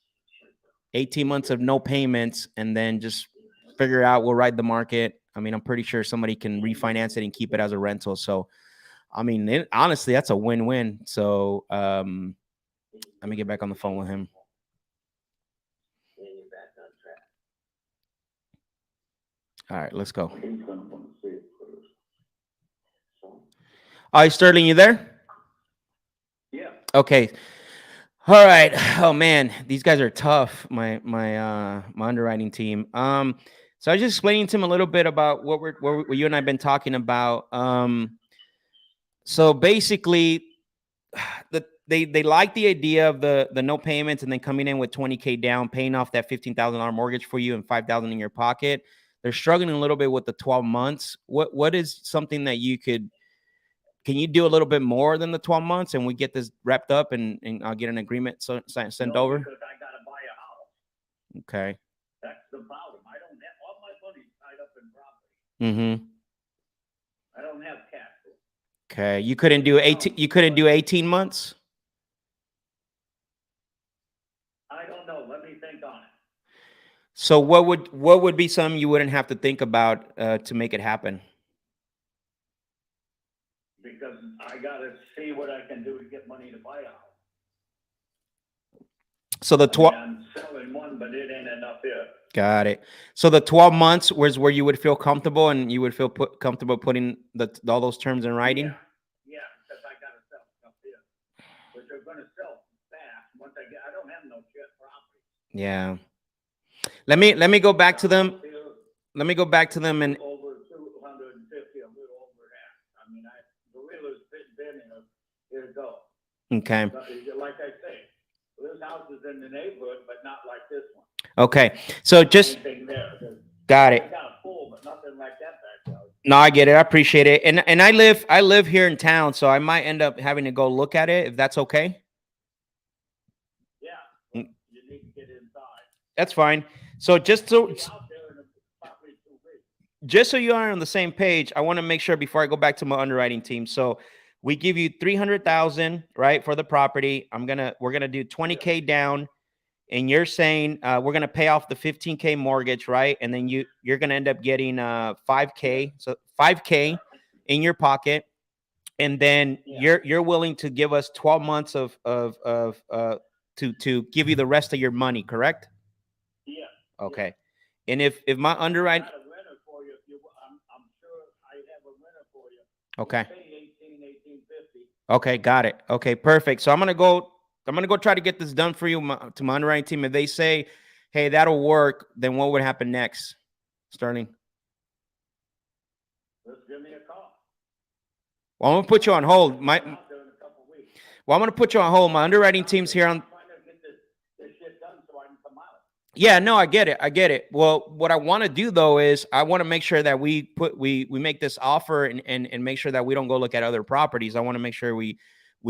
18 months of no payments, and then just figure out, we'll ride the market. I mean, I'm pretty sure somebody can refinance it and keep it as a rental. So, I mean, honestly, that's a win-win. So, let me get back on the phone with him. All right, let's go. All right, Sterling, you there? Yeah. Okay. All right. Oh man, these guys are tough. My underwriting team. So I was just explaining to him a little bit about what you and I have been talking about. So basically, they like the idea of the no payments and then coming in with 20K down, paying off that $15,000 mortgage for you and $5,000 in your pocket. They're struggling a little bit with the 12 months. What is something that can you do a little bit more than the 12 months and we get this wrapped up and I'll get an agreement sent over? Because I got to buy a house. Okay. That's the problem. I don't have all my money tied up in property. Mm-hmm. I don't have cash flow. Okay. You couldn't do 18. You couldn't do 18 months. I don't know. Let me think on it. So what would be something you wouldn't have to think about to make it happen? Because I got to see what I can do to get money to buy a house. So the 12. I'm selling one, but it ain't enough here. Got it. So the 12 months was where you would feel comfortable and you would feel comfortable putting all those terms in writing? Yeah, because I gotta sell stuff here, which are gonna sell fast. Once I don't have no shit property. Yeah. Let me go back to them. Let me go back to them and Over 250, a little over that. I mean, the realtor's been here to go. okay. But like I say, this house is in the neighborhood, but not like this one. Okay. So just Anything there. got it. I got a pool, but nothing like that back there. No, I get it. I appreciate it. And I live here in town, so I might end up having to go look at it if that's okay. Yeah, but you need to get inside. That's fine. So just so Be out there and it's probably too big. just so you are on the same page, I want to make sure before I go back to my underwriting team. So we give you 300,000, right, for the property. We're gonna do 20K down, and you're saying we're gonna pay off the 15K mortgage, right? And then you're gonna end up getting 5K, so 5K in your pocket, and then you're willing to give us 12 months to give you the rest of your money, correct? Yeah. Okay. And if my underwriting, I got a winner for you. I'm sure I have a winner for you. okay. Pay 1850. Okay, got it. Okay, perfect. So I'm gonna go try to get this done for you to my underwriting team. If they say, hey, that'll work, then what would happen next, Sterling? Just give me a call. Well, I'm gonna put you on hold. I'll be out there in a couple weeks. Well, I'm gonna put you on hold. My underwriting team's here on. I'm trying to get this shit done so I can come out. Yeah, no, I get it. I get it. Well, what I want to do though is I want to make sure that we make this offer and make sure that we don't go look at other properties. I want to make sure we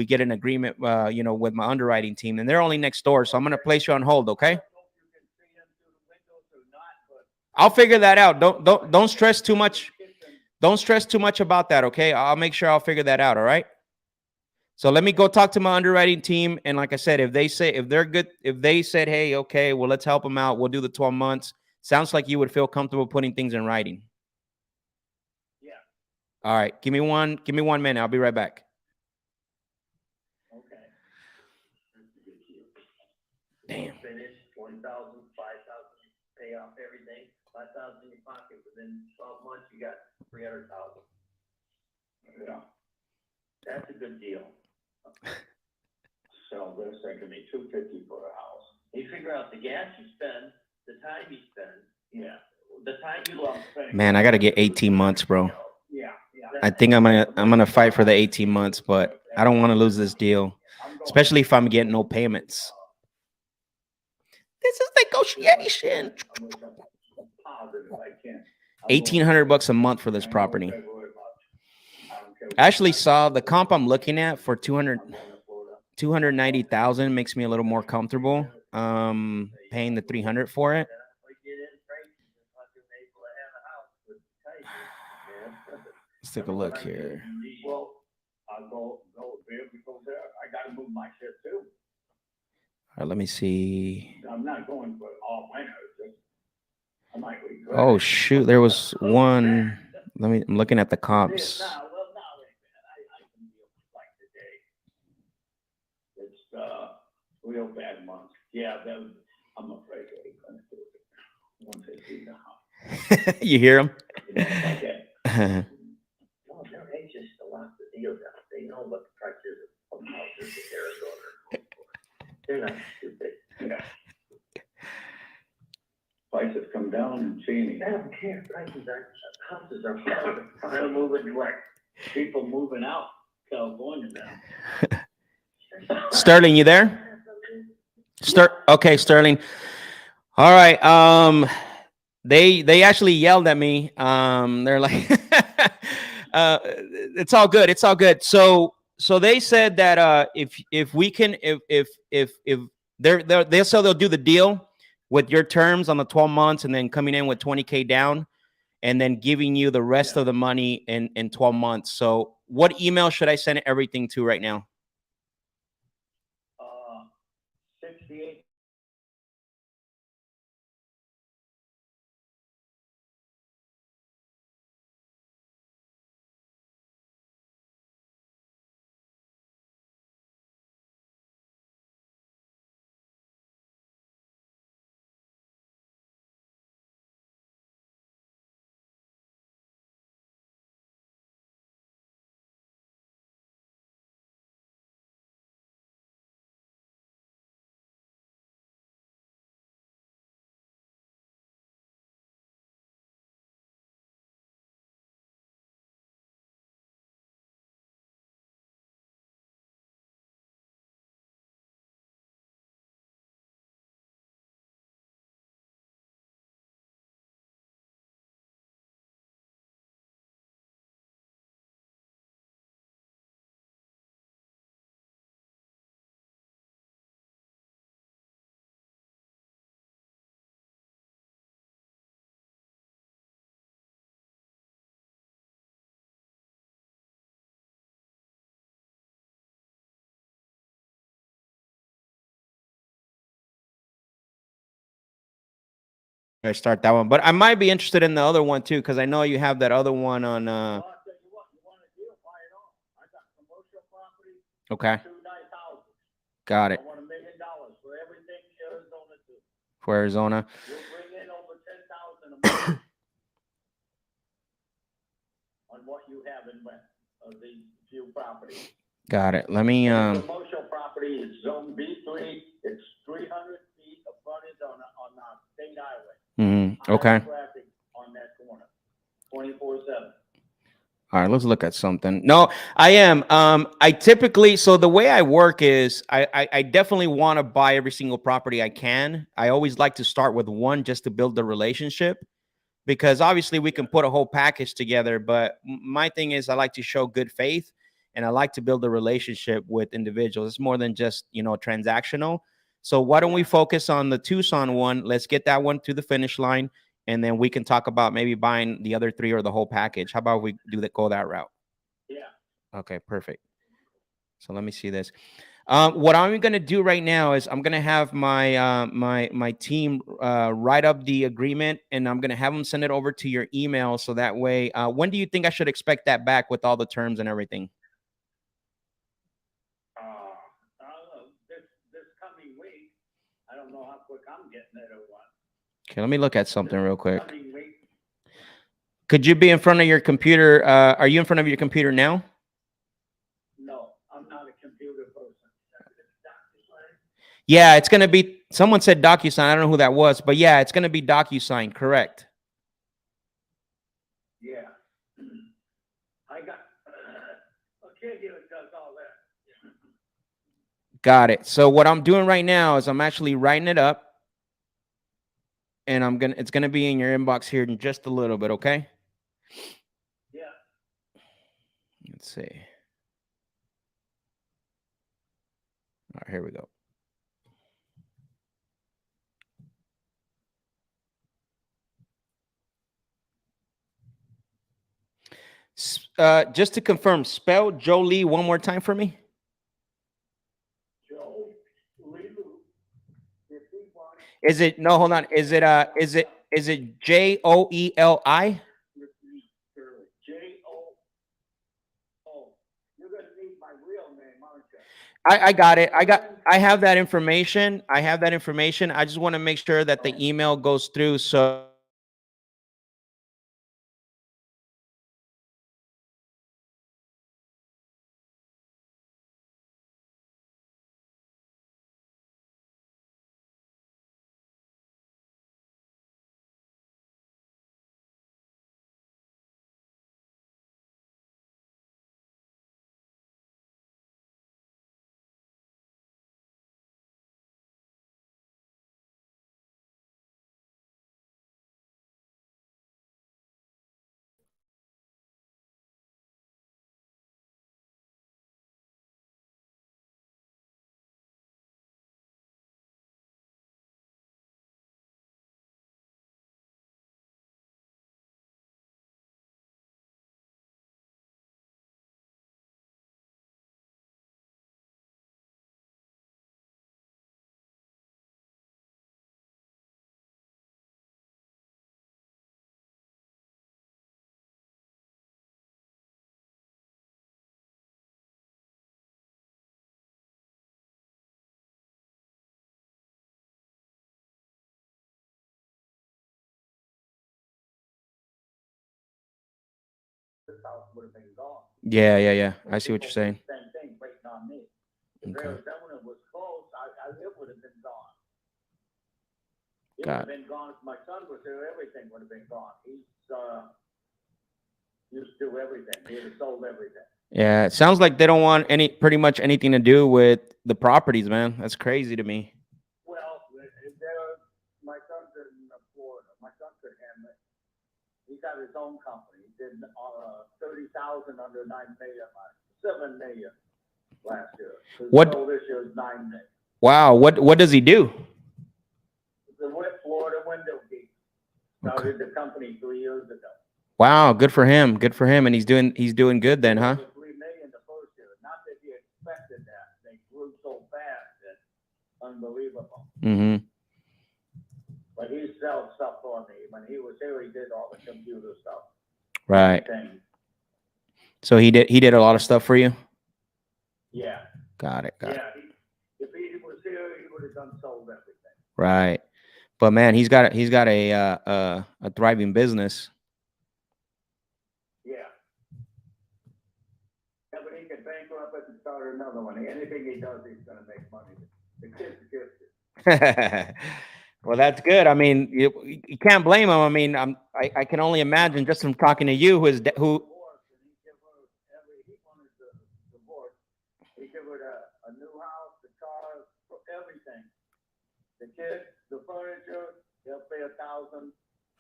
get an agreement, with my underwriting team, and they're only next door. So I'm gonna place you on hold. Okay. I'll figure that out. Don't stress too much. Don't stress too much about that. Okay. I'll make sure I'll figure that out. All right. So let me go talk to my underwriting team. And like I said, if they said, hey, okay, well, let's help them out. We'll do the 12 months. Sounds like you would feel comfortable putting things in writing. Yeah. All right. Give me 1 minute. I'll be right back. Okay. Damn. Finish 20,000, 5,000, pay off everything, 5,000 in your pocket. Within 12 months, you got 300,000. Yeah. That's a good deal. So they're thinking me 250 for a house. You figure out the gas you spend, the time you spend. Yeah. The time you love spending. Man, I got to get 18 months, bro. Yeah. I think I'm gonna fight for the 18 months, but I don't want to lose this deal, especially if I'm getting no payments. This is negotiation. $1,800 a month for this property. I actually saw the comp I'm looking at for 290,000 makes me a little more comfortable. Paying the 300 for it. Let's take a look here. Well, I'll go there because I gotta move my shit too. All right, let me see. I'm not going for all winter. I might regret. Oh shoot, there was one. I'm looking at the comps. I can deal with like today. It's real bad month. Yeah, I'm afraid they're gonna do it once they see the house. You hear him? Okay. No, they're anxious to lock the deal down. They know what the price is of houses in Arizona. They're not stupid. Yeah. Prices come down in Cheney. I don't care. Houses are they're moving like people moving out California now. Sterling, you there? Okay, Sterling. All right. They actually yelled at me. They're like, it's all good. It's all good. So they said that if we can if they'll do the deal with your terms on the 12 months and then coming in with 20K down and then giving you the rest of the money in 12 months. So what email should I send everything to right now? 68 I start that one, but I might be interested in the other one too because I know you have that other one on. Well, I'll tell you what, you want a deal, buy it all. I got commercial property, Okay, 2 nice houses. got it. I want $1 million for everything Arizona too. For Arizona, You'll bring in over 10,000 a month on what you have in rent of these few properties. got it. Let me. Commercial property is zone B3. It's 300 feet of frontage on the state highway. Okay. Traffic on that corner, 24/7. All right, let's look at something. No, I am. I typically, so the way I work is I definitely want to buy every single property I can. I always like to start with one just to build the relationship because obviously we can put a whole package together. But my thing is I like to show good faith and I like to build a relationship with individuals. It's more than just, transactional. So why don't we focus on the Tucson one? Let's get that one to the finish line. And then we can talk about maybe buying the other three or the whole package. How about we go that route? Yeah. Okay, perfect. So let me see this. What I'm going to do right now is I'm going to have my team write up the agreement, and I'm going to have them send it over to your email. So that way, when do you think I should expect that back with all the terms and everything? This coming week. I don't know how quick I'm getting it or what. Okay, let me look at something real quick. Coming week. Could you be in front of your computer? Are you in front of your computer now? No, I'm not a computer person. Yeah, it's going to be, someone said DocuSign. I don't know who that was, but yeah, it's going to be DocuSign, correct? Yeah. I got a caregiver does all that. Got it. So what I'm doing right now is I'm actually writing it up, and it's gonna be in your inbox here in just a little bit, okay? Yeah. Let's see. All right, here we go. Just to confirm, spell Jolie one more time for me. Is it no? Hold on. Is it Joeli? You're gonna need my real name, aren't you? I got it. I have that information. I have that information. I just want to make sure that the email goes through. So This house would have been gone. yeah. I see what you're saying. Same thing waiting on me. If Okay. Arizona was close, it would have been gone. It would Got have been gone if my son was here. Everything would have been gone. He's used to do everything. He would have sold everything. Yeah, it sounds like they don't want pretty much anything to do with the properties, man. That's crazy to me. Well, my son's in Florida. My son could handle it. He got his own company. He did 30,000 under 9 million, 7 million last year. What? So this year is 9 million. Wow. What does he do? The Florida window geek started the company 3 years ago. Wow, good for him. Good for him. And he's doing good then, huh? 3 million the first year. Not that he expected that. They grew so fast that unbelievable. Mm-hmm. but he sells stuff for me. When he was here, he did all the computer stuff. Right. Everything. So he did a lot of stuff for you. Yeah. Got it. Yeah. If he was here, he would have done sold everything. Right. But man, he's got a thriving business. Yeah. Yeah, but he can bankrupt it and start another one. Anything he does, he's going to make money. The kid's gifted. Well, that's good. I mean, you can't blame him. I mean, I can only imagine just from talking to you who. He wanted the divorce. He give her a new house, the car, everything. The kids, the furniture, they'll pay $1,000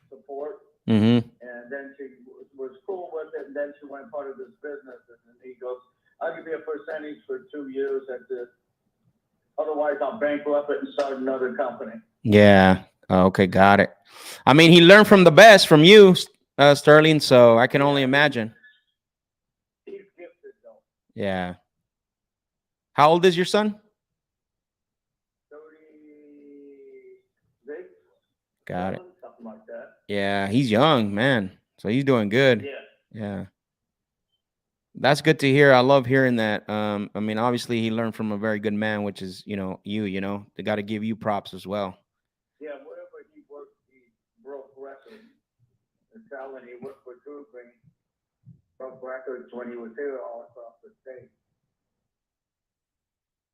support. Mm-hmm. And then she was cool with it, and then she went part of this business, and then he goes, I'll give you a percentage for 2 years, that's it. Otherwise, I'll bankrupt it and start another company. Yeah. Okay, got it. I mean, he learned from the best from you, Sterling, so I can only imagine. He's gifted, though. Yeah. How old is your son? 36. Got it. Something like that. Yeah, he's young, man. So he's doing good. Yeah. Yeah. That's good to hear. I love hearing that. I mean, obviously he learned from a very good man, which is, you, they got to give you props as well. Yeah, wherever he worked, he broke records. And selling, he worked for True Green, broke records when he was here all across the state.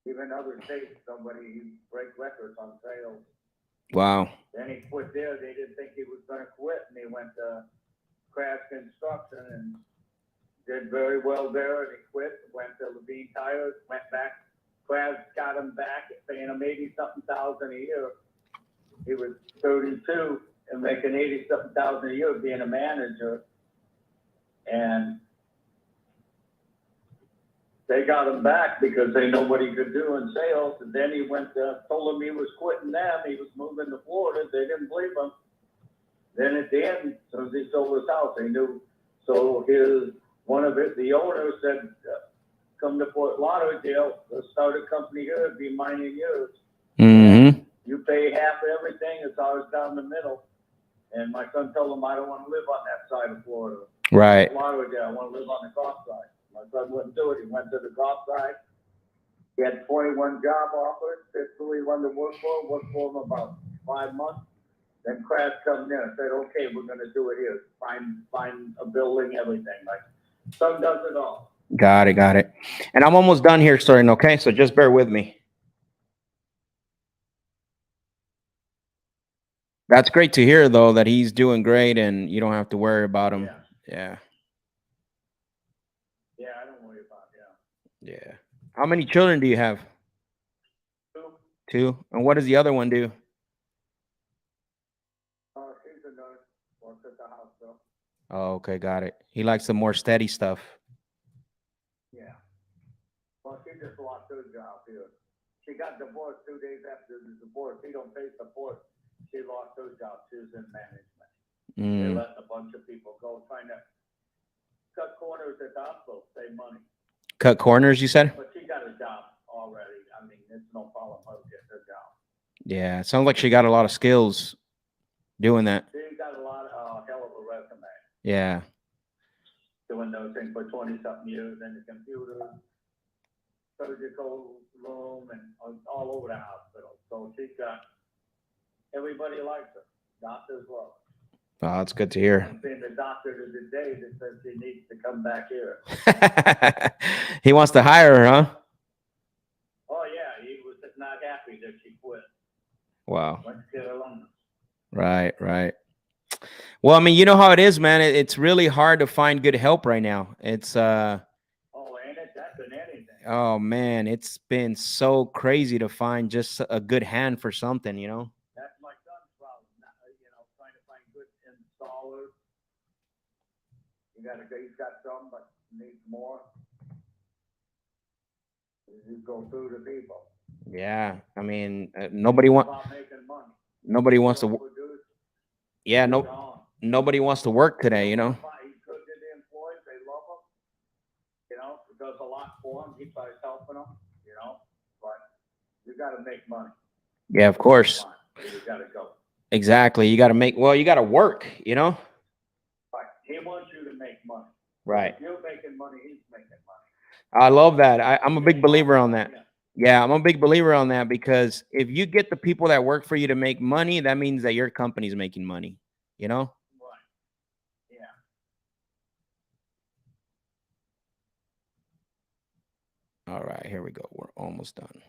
Even other states, he break records on sales. Wow. Then he quit there. They didn't think he was going to quit, and he went to Crash Construction and did very well there. And he quit, went to Levine Tires, went back. Crash got him back, paying him $80-something thousand a year. He was 32 and making $80-something thousand a year being a manager. And they got him back because they know what he could do in sales. And then he went told them he was quitting them. He was moving to Florida. They didn't believe him. Then at the end, as soon as he sold his house, they knew. So the owner said, come to Fort Lauderdale, let's start a company here, it'd be mine and yours. Mm-hmm. You pay half of everything, it's ours down the middle. And my son told him, I don't want to live on that side of Florida. Right. Fort Lauderdale, I want to live on the Gulf side. My son wouldn't do it. He went to the Gulf side. He had 21 job offers. That's who he wanted to work for. Worked for him about 5 months. Then Crash come in and said, okay, we're going to do it here. Find a building, everything. Like, son does it all. Got it. And I'm almost done here, Sterling, okay? So just bear with me. That's great to hear, though, that he's doing great and you don't have to worry about him. Yeah. Yeah, I don't worry about it. Yeah. How many children do you have? 2. 2. And what does the other one do? She's a nurse. Works at the hospital. Oh, okay. Got it. He likes the more steady stuff. Yeah. Well, she just lost her job here. She got divorced 2 days after the divorce. He don't pay support. She lost her job. She was in management. They let a bunch of people go trying to cut corners at the hospital, save money. Cut corners, you said? But she got a job already. I mean, it's no problem her getting her job. Yeah, it sounds like she got a lot of skills doing that. She got a lot of hell of a resume. Yeah. Doing those things for 20-something years in the computer, surgical room, and all over the hospital. So she got, everybody likes her. Doctors love her. Oh, that's good to hear. I'm seeing the doctor today that says she needs to come back here. He wants to hire her, huh? Oh, yeah, he was not happy that she quit. Wow. Let's get along. Right. Well, I mean, you know how it is, man. It's really hard to find good help right now. It's Oh, ain't it? That's been anything. oh man, it's been so crazy to find just a good hand for something, you know. That's my son's problem. Trying to find good installers. He's got some, but needs more. You go through the people. Yeah, I mean, nobody wants to. Yeah, nobody wants to work today, you know. He's good to the employees; they love him. He does a lot for them. He tries helping them. But you got to make money. Yeah, of course. You got to go. Exactly. You got to make, well, you got to work, you know? Right. He wants you to make money. Right. If you're making money, he's making money. I love that. I'm a big believer on that. Yeah. Yeah, I'm a big believer on that because if you get the people that work for you to make money, that means that your company's making money, you know? Right. Yeah. All right, here we go. We're almost done.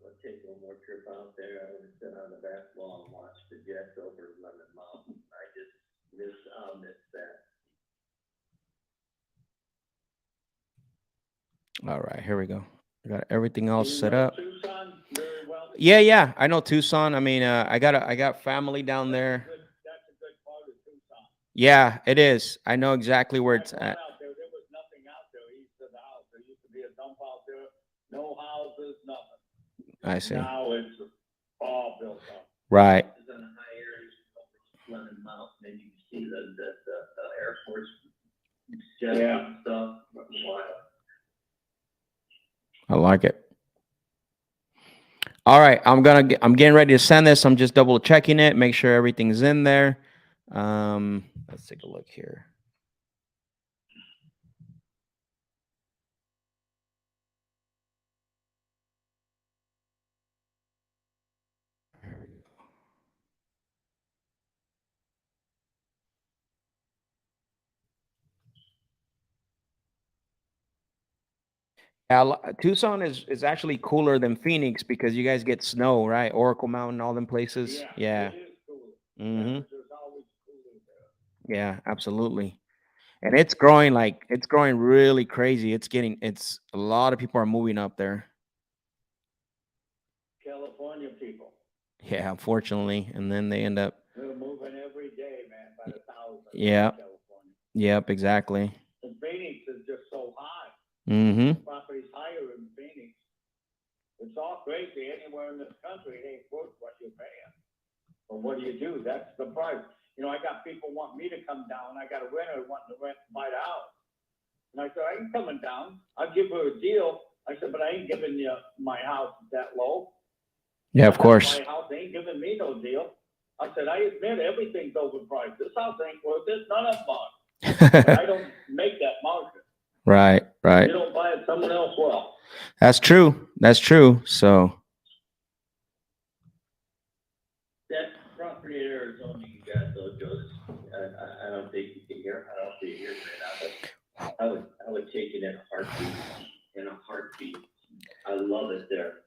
Let's take one more trip out there. I would sit on the basketball and watch the Jets over Lemon Mountain. I just miss that. All right, here we go. I got everything else You set know up. Tucson very well. Yeah, I know Tucson. I mean, I got family down there. That's a good part of Tucson. Yeah, it is. I know exactly where it's I went at. out there. There was nothing out there east of the house. There used to be a dump out there. No houses, nothing. I see. Now it's all built up. Right. It's in the high areas of Lemon Mountain, and you can see the Air Force jets and stuff. Wild. I like it. All right, I'm getting ready to send this. I'm just double checking it, make sure everything's in there. Let's take a look here. Tucson is actually cooler than Phoenix because you guys get snow, right? Oracle Mountain, all them places. Yeah. It is cool. Mm-hmm. There's always cooler there. Yeah, absolutely. And it's growing really crazy. It's a lot of people are moving up there. California people. Yeah, unfortunately. And then they end up. They're moving every day, man, by the thousands. Yeah. California. Yep, exactly. And Phoenix is just so high. Mm-hmm. Property's higher in Phoenix. It's all crazy. Anywhere in this country, it ain't worth what you're paying. But what do? That's the price. You know, I got people want me to come down. I got a renter wanting to rent my house. And I said, I ain't coming down. I'll give her a deal. I said, but I ain't giving you my house that low. Yeah, of course. My house ain't giving me no deal. I said, I admit everything's overpriced. This house ain't worth it. None of them are. But I don't make that market. Right. You don't buy it, someone else will. That's true. So. That property in Arizona you got though, Joseph, I don't think you can hear. I don't think you hear it right now, but I would take it in a heartbeat. I love it there.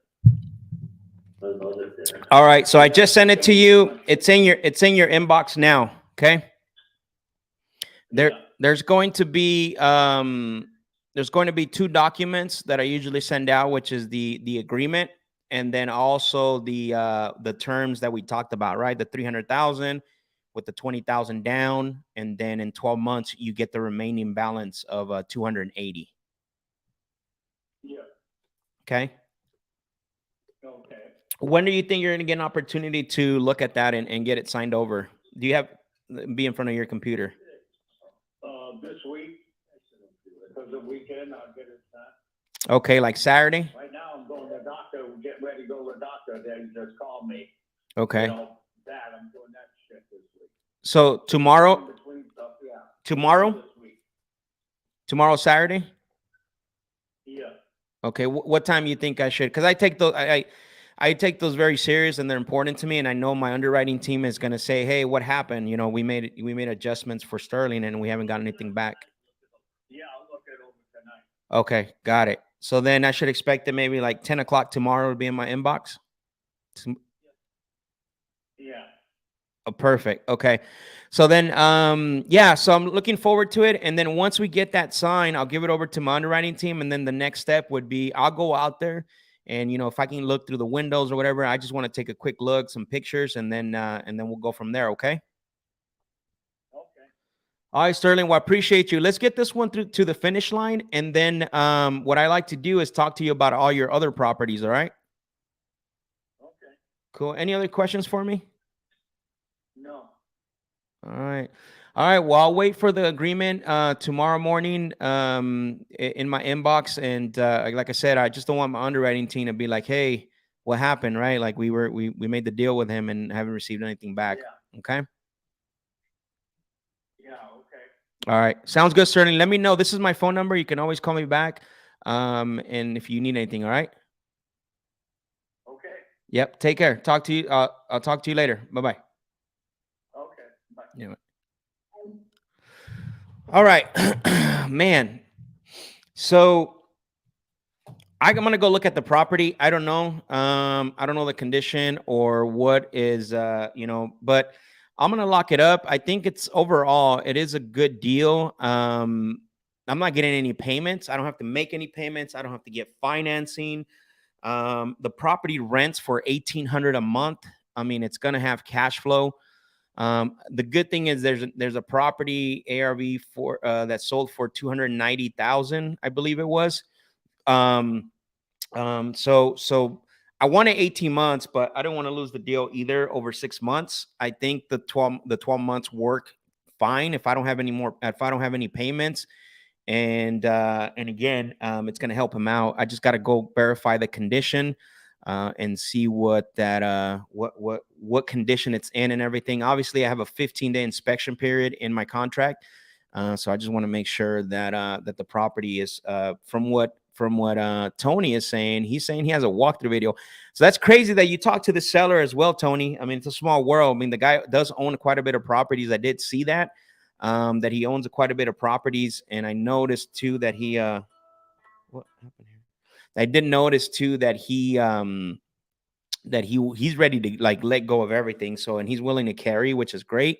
All right, so I just sent it to you. It's in your inbox now. Okay. There's going to be two documents that I usually send out, which is the agreement, and then also the terms that we talked about, right? The 300,000 with the 20,000 down, and then in 12 months you get the remaining balance of 280. Yeah. Okay. Okay. When do you think you're going to get an opportunity to look at that and get it signed over? Do you have be in front of your computer? This week, because the weekend I'll get it done. Okay, like Saturday? Right now I'm going to the doctor, getting ready to go to the doctor. They just called me. Okay. You know, I'm doing that shit this week. So tomorrow? Between stuff, yeah. Tomorrow? This week. Tomorrow, Saturday? Yeah. Okay, what time you think I should? Because I take those, I take those very serious and they're important to me. And I know my underwriting team is going to say, hey, what happened? You know, we made adjustments for Sterling and we haven't got anything back. Yeah, I'll look it over tonight. Okay, got it. So then I should expect it maybe like 10 o'clock tomorrow to be in my inbox. Yeah. Oh, perfect. Okay. So then, yeah, so I'm looking forward to it. And then once we get that sign, I'll give it over to my underwriting team. And then the next step would be I'll go out there and, you know, if I can look through the windows or whatever, I just want to take a quick look, some pictures, and then we'll go from there. Okay. All right, Sterling. Well, I appreciate you. Let's get this one through to the finish line. And then what I like to do is talk to you about all your other properties. All right. Okay. Cool. Any other questions for me? No. All right. All right. Well, I'll wait for the agreement tomorrow morning in my inbox. And like I said, I just don't want my underwriting team to be like, hey, what happened? Right. Like we made the deal with him and haven't received anything back. Yeah. Okay. Yeah. Okay. All right. Sounds good, Sterling. Let me know. This is my phone number. You can always call me back. And if you need anything, all right. Okay. Yep. Take care. Talk to you. I'll talk to you later. Bye-bye. Okay. Bye. Yeah. All right, man. So I'm gonna go look at the property. I don't know. I don't know the condition or what is, but I'm gonna lock it up. I think it's overall, it is a good deal. I'm not getting any payments. I don't have to make any payments. I don't have to get financing. The property rents for $1,800 a month. I mean, it's gonna have cash flow. The good thing is there's a property ARV for that sold for 290,000, I believe it was. So I wanted 18 months, but I don't want to lose the deal either over 6 months. I think the 12 months work fine if I don't have any payments. And again, it's going to help him out. I just got to go verify the condition and see what that what condition it's in and everything. Obviously, I have a 15-day inspection period in my contract, so I just want to make sure that that the property is from what Tony is saying. He's saying he has a walkthrough video, so that's crazy that you talked to the seller as well, Tony. I mean, it's a small world. I mean, the guy does own quite a bit of properties. I did see that. That he owns quite a bit of properties, and I noticed too that he what happened here? I did notice too that he's ready to like let go of everything. So and he's willing to carry, which is great.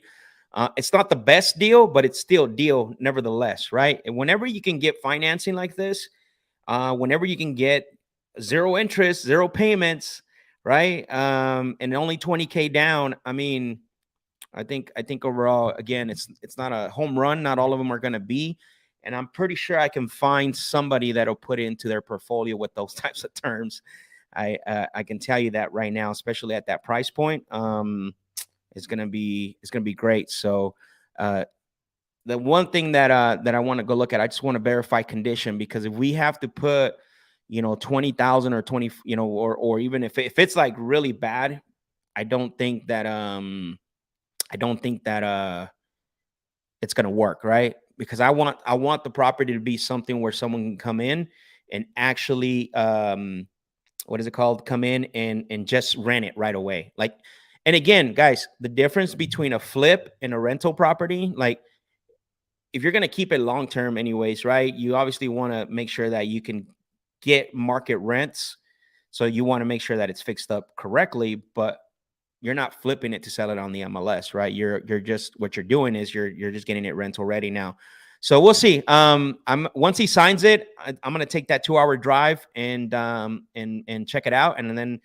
It's not the best deal, but it's still a deal nevertheless, right? And whenever you can get financing like this, whenever you can get zero interest, zero payments, right? And only 20K down. I mean, I think overall, again, it's not a home run. Not all of them are going to be, and I'm pretty sure I can find somebody that'll put it into their portfolio with those types of terms. I can tell you that right now, especially at that price point. It's gonna be great. So the one thing that I want to go look at, I just want to verify condition, because if we have to put 20,000 or 20, or even if it's like really bad, I don't think that it's going to work, right? Because I want the property to be something where someone can come in and actually what is it called? Come in and just rent it right away. Like, and again, guys, the difference between a flip and a rental property, like if you're going to keep it long term anyways, right? You obviously want to make sure that you can get market rents. So you want to make sure that it's fixed up correctly, but you're not flipping it to sell it on the MLS, right? You're just, what you're doing is you're just getting it rental ready now. So we'll see. Once he signs it, I'm gonna take that 2-hour drive and check it out. And then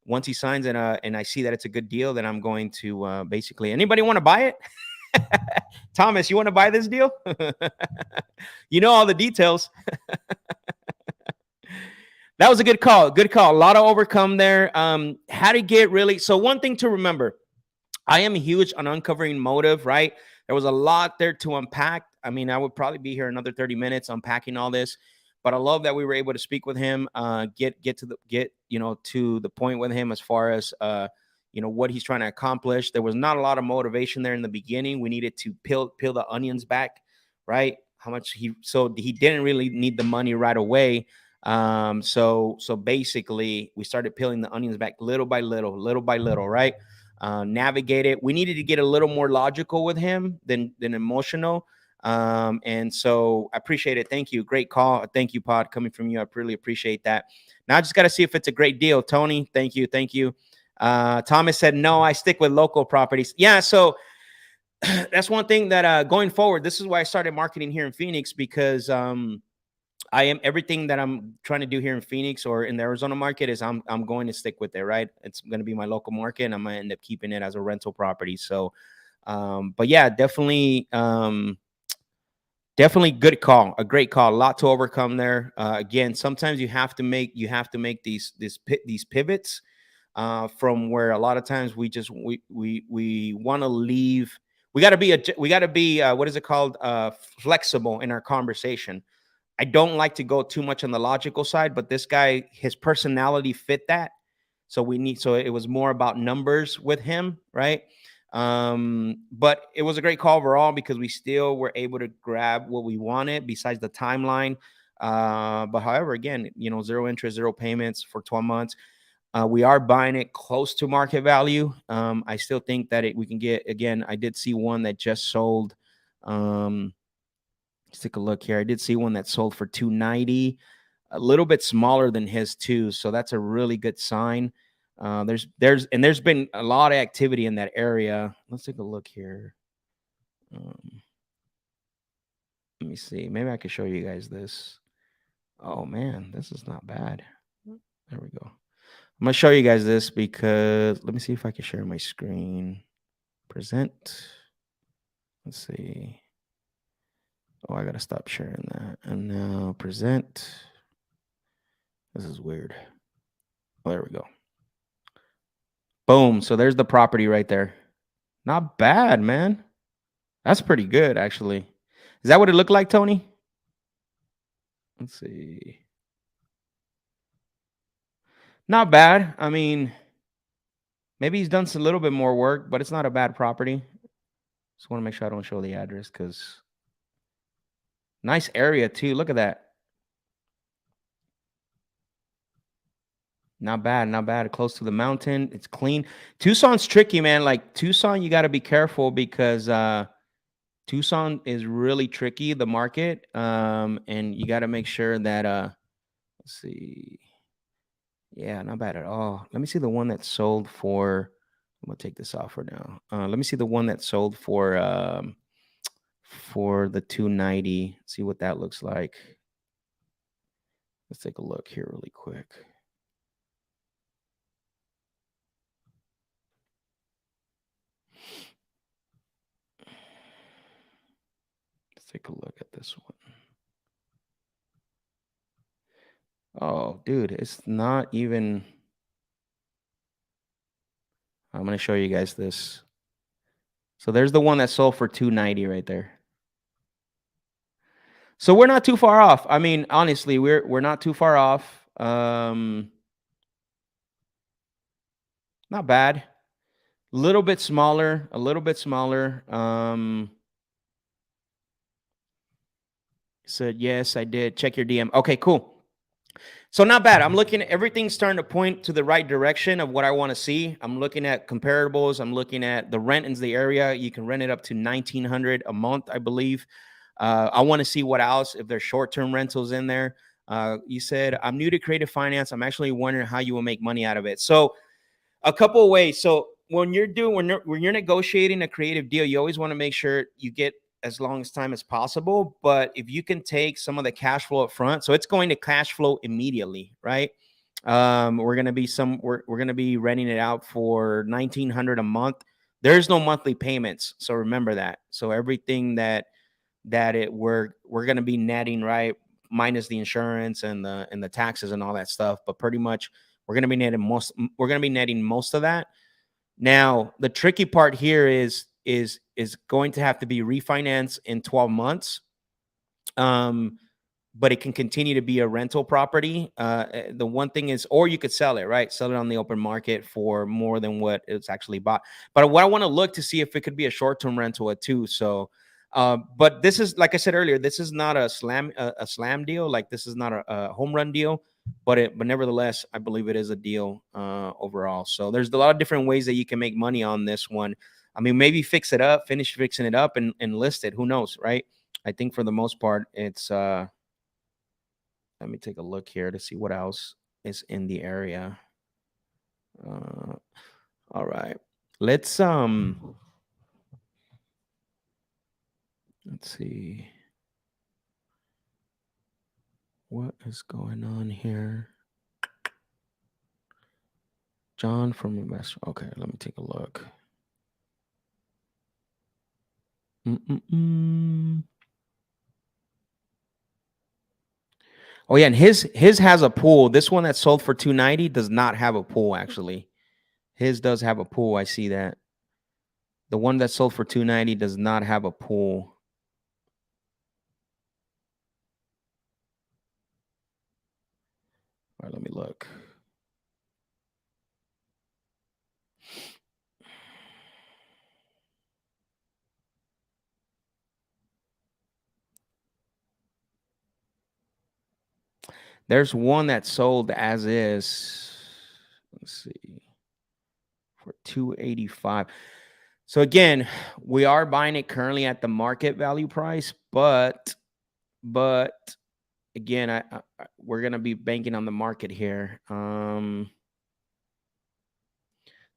once he signs it, and I see that it's a good deal, then I'm going to basically, anybody want to buy it? Thomas, you want to buy this deal? You know all the details. That was a good call. Good call. A lot of overcome there. How to get really. So one thing to remember, I am huge on uncovering motive, right? There was a lot there to unpack. I mean, I would probably be here another 30 minutes unpacking all this, but I love that we were able to speak with him, get to the point with him as far as what he's trying to accomplish. There was not a lot of motivation there in the beginning. We needed to peel the onions back, right? So he didn't really need the money right away. So basically we started peeling the onions back little by little, right? Navigate it. We needed to get a little more logical with him than emotional. And so I appreciate it. Thank you. Great call. Thank you, Pod, coming from you. I really appreciate that. Now I just got to see if it's a great deal. Tony, thank you. Thomas said, no, I stick with local properties. Yeah. So that's one thing that going forward, this is why I started marketing here in Phoenix, because I am everything that I'm trying to do here in Phoenix or in the Arizona market is I'm going to stick with it, right? It's going to be my local market, and I'm going to end up keeping it as a rental property. So, but yeah, definitely Definitely good call, a great call, a lot to overcome there. Again, sometimes you have to make these pivots from where a lot of times we want to leave. We got to be what is it called, flexible in our conversation. I don't like to go too much on the logical side, but this guy, his personality fit that. So it was more about numbers with him, right? But it was a great call overall because we still were able to grab what we wanted besides the timeline. But however, again, zero interest, zero payments for 12 months. We are buying it close to market value. I still think that we can get, again, I did see one that just sold. Let's take a look here. I did see one that sold for 290, a little bit smaller than his too. So that's a really good sign. There's been a lot of activity in that area. Let's take a look here. Let me see. Maybe I could show you guys this. Oh man, this is not bad. There we go. I'm gonna show you guys this because let me see if I can share my screen. Present. Let's see. Oh, I gotta stop sharing that. And now present. This is weird. Oh, there we go. Boom. So there's the property right there. Not bad, man. That's pretty good, actually. Is that what it looked like, Tony? Let's see. Not bad. I mean, maybe he's done a little bit more work, but it's not a bad property. Just want to make sure I don't show the address because nice area too. Look at that. Not bad, not bad. Close to the mountain. It's clean. Tucson's tricky, man. Like Tucson, you got to be careful because Tucson is really tricky, the market. And you got to make sure that let's see. Yeah, not bad at all. Let me see the one that sold for. I'm gonna take this off for now. Let me see the one that sold for the 290. See what that looks like. Let's take a look here really quick. Let's take a look at this one. Oh, dude, it's not even. I'm going to show you guys this. So there's the one that sold for 290 right there. So we're not too far off. I mean, honestly, we're not too far off. Not bad. A little bit smaller. Said yes, I did. Check your DM. Okay, cool. So not bad. I'm looking at everything's starting to point to the right direction of what I want to see. I'm looking at comparables. I'm looking at the rent in the area. You can rent it up to $1,900 a month, I believe. I want to see what else, if there's short-term rentals in there. You said, I'm new to creative finance. I'm actually wondering how you will make money out of it. So a couple of ways. So when you're negotiating a creative deal, you always want to make sure you get as long as time as possible. But if you can take some of the cash flow up front, so it's going to cash flow immediately, right? We're gonna be renting it out for $1,900 a month. There's no monthly payments, so remember that. So everything we're gonna be netting, right, minus the insurance and the taxes and all that stuff. But pretty much we're gonna be netting most of that. Now the tricky part here is going to have to be refinanced in 12 months. But it can continue to be a rental property. The one thing is, or you could sell it, right? Sell it on the open market for more than what it's actually bought. But what I want to look to see if it could be a short-term rental too. So, but this is, like I said earlier, this is not a slam deal. Like this is not a home run deal, but nevertheless, I believe it is a deal overall. So there's a lot of different ways that you can make money on this one. I mean, maybe fix it up, finish fixing it up, and list it. Who knows, right? I think for the most part, it's let me take a look here to see what else is in the area. All right. Let's see. What is going on here? John from Investor. Okay, let me take a look. Oh yeah, and his has a pool. This one that sold for 290 does not have a pool actually. His does have a pool. I see that. The one that sold for 290 does not have a pool. All right, let me look. There's one that sold as is. Let's see. For 285. So again, we are buying it currently at the market value price, but again, we're gonna be banking on the market here. So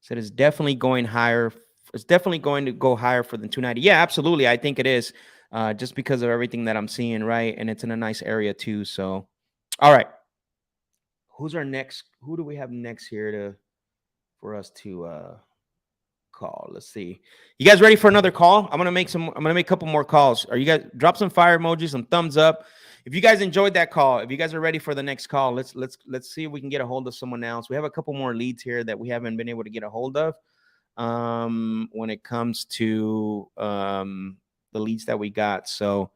it's definitely going higher. It's definitely going to go higher for the 290. Yeah, absolutely. I think it is, just because of everything that I'm seeing, right? And it's in a nice area too. So, all right. Who's our next? Who do we have next here for us to call? Let's see. You guys ready for another call? I'm gonna make a couple more calls. Are you guys drop some fire emojis, some thumbs up? If you guys enjoyed that call, if you guys are ready for the next call, let's see if we can get a hold of someone else. We have a couple more leads here that we haven't been able to get a hold of. When it comes to the leads that we got. So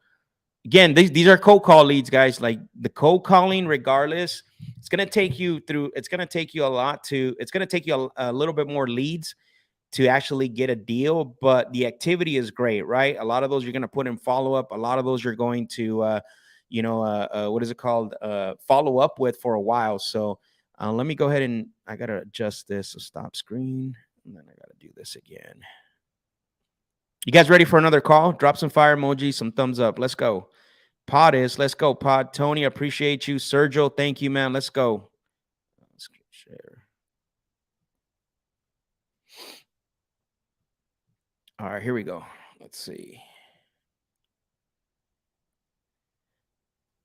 again, these are cold call leads, guys. Like the cold calling, regardless, it's gonna take you a little bit more leads to actually get a deal, but the activity is great, right? A lot of those you're going to put in follow-up. A lot of those you're going to, what is it called? Follow up with for a while. So let me go ahead and I got to adjust this. So stop screen. And then I got to do this again. You guys ready for another call? Drop some fire emojis, some thumbs up. Let's go. Let's go. Pod. Tony, appreciate you. Sergio, thank you, man. Let's go. Let's share. All right, here we go. Let's see.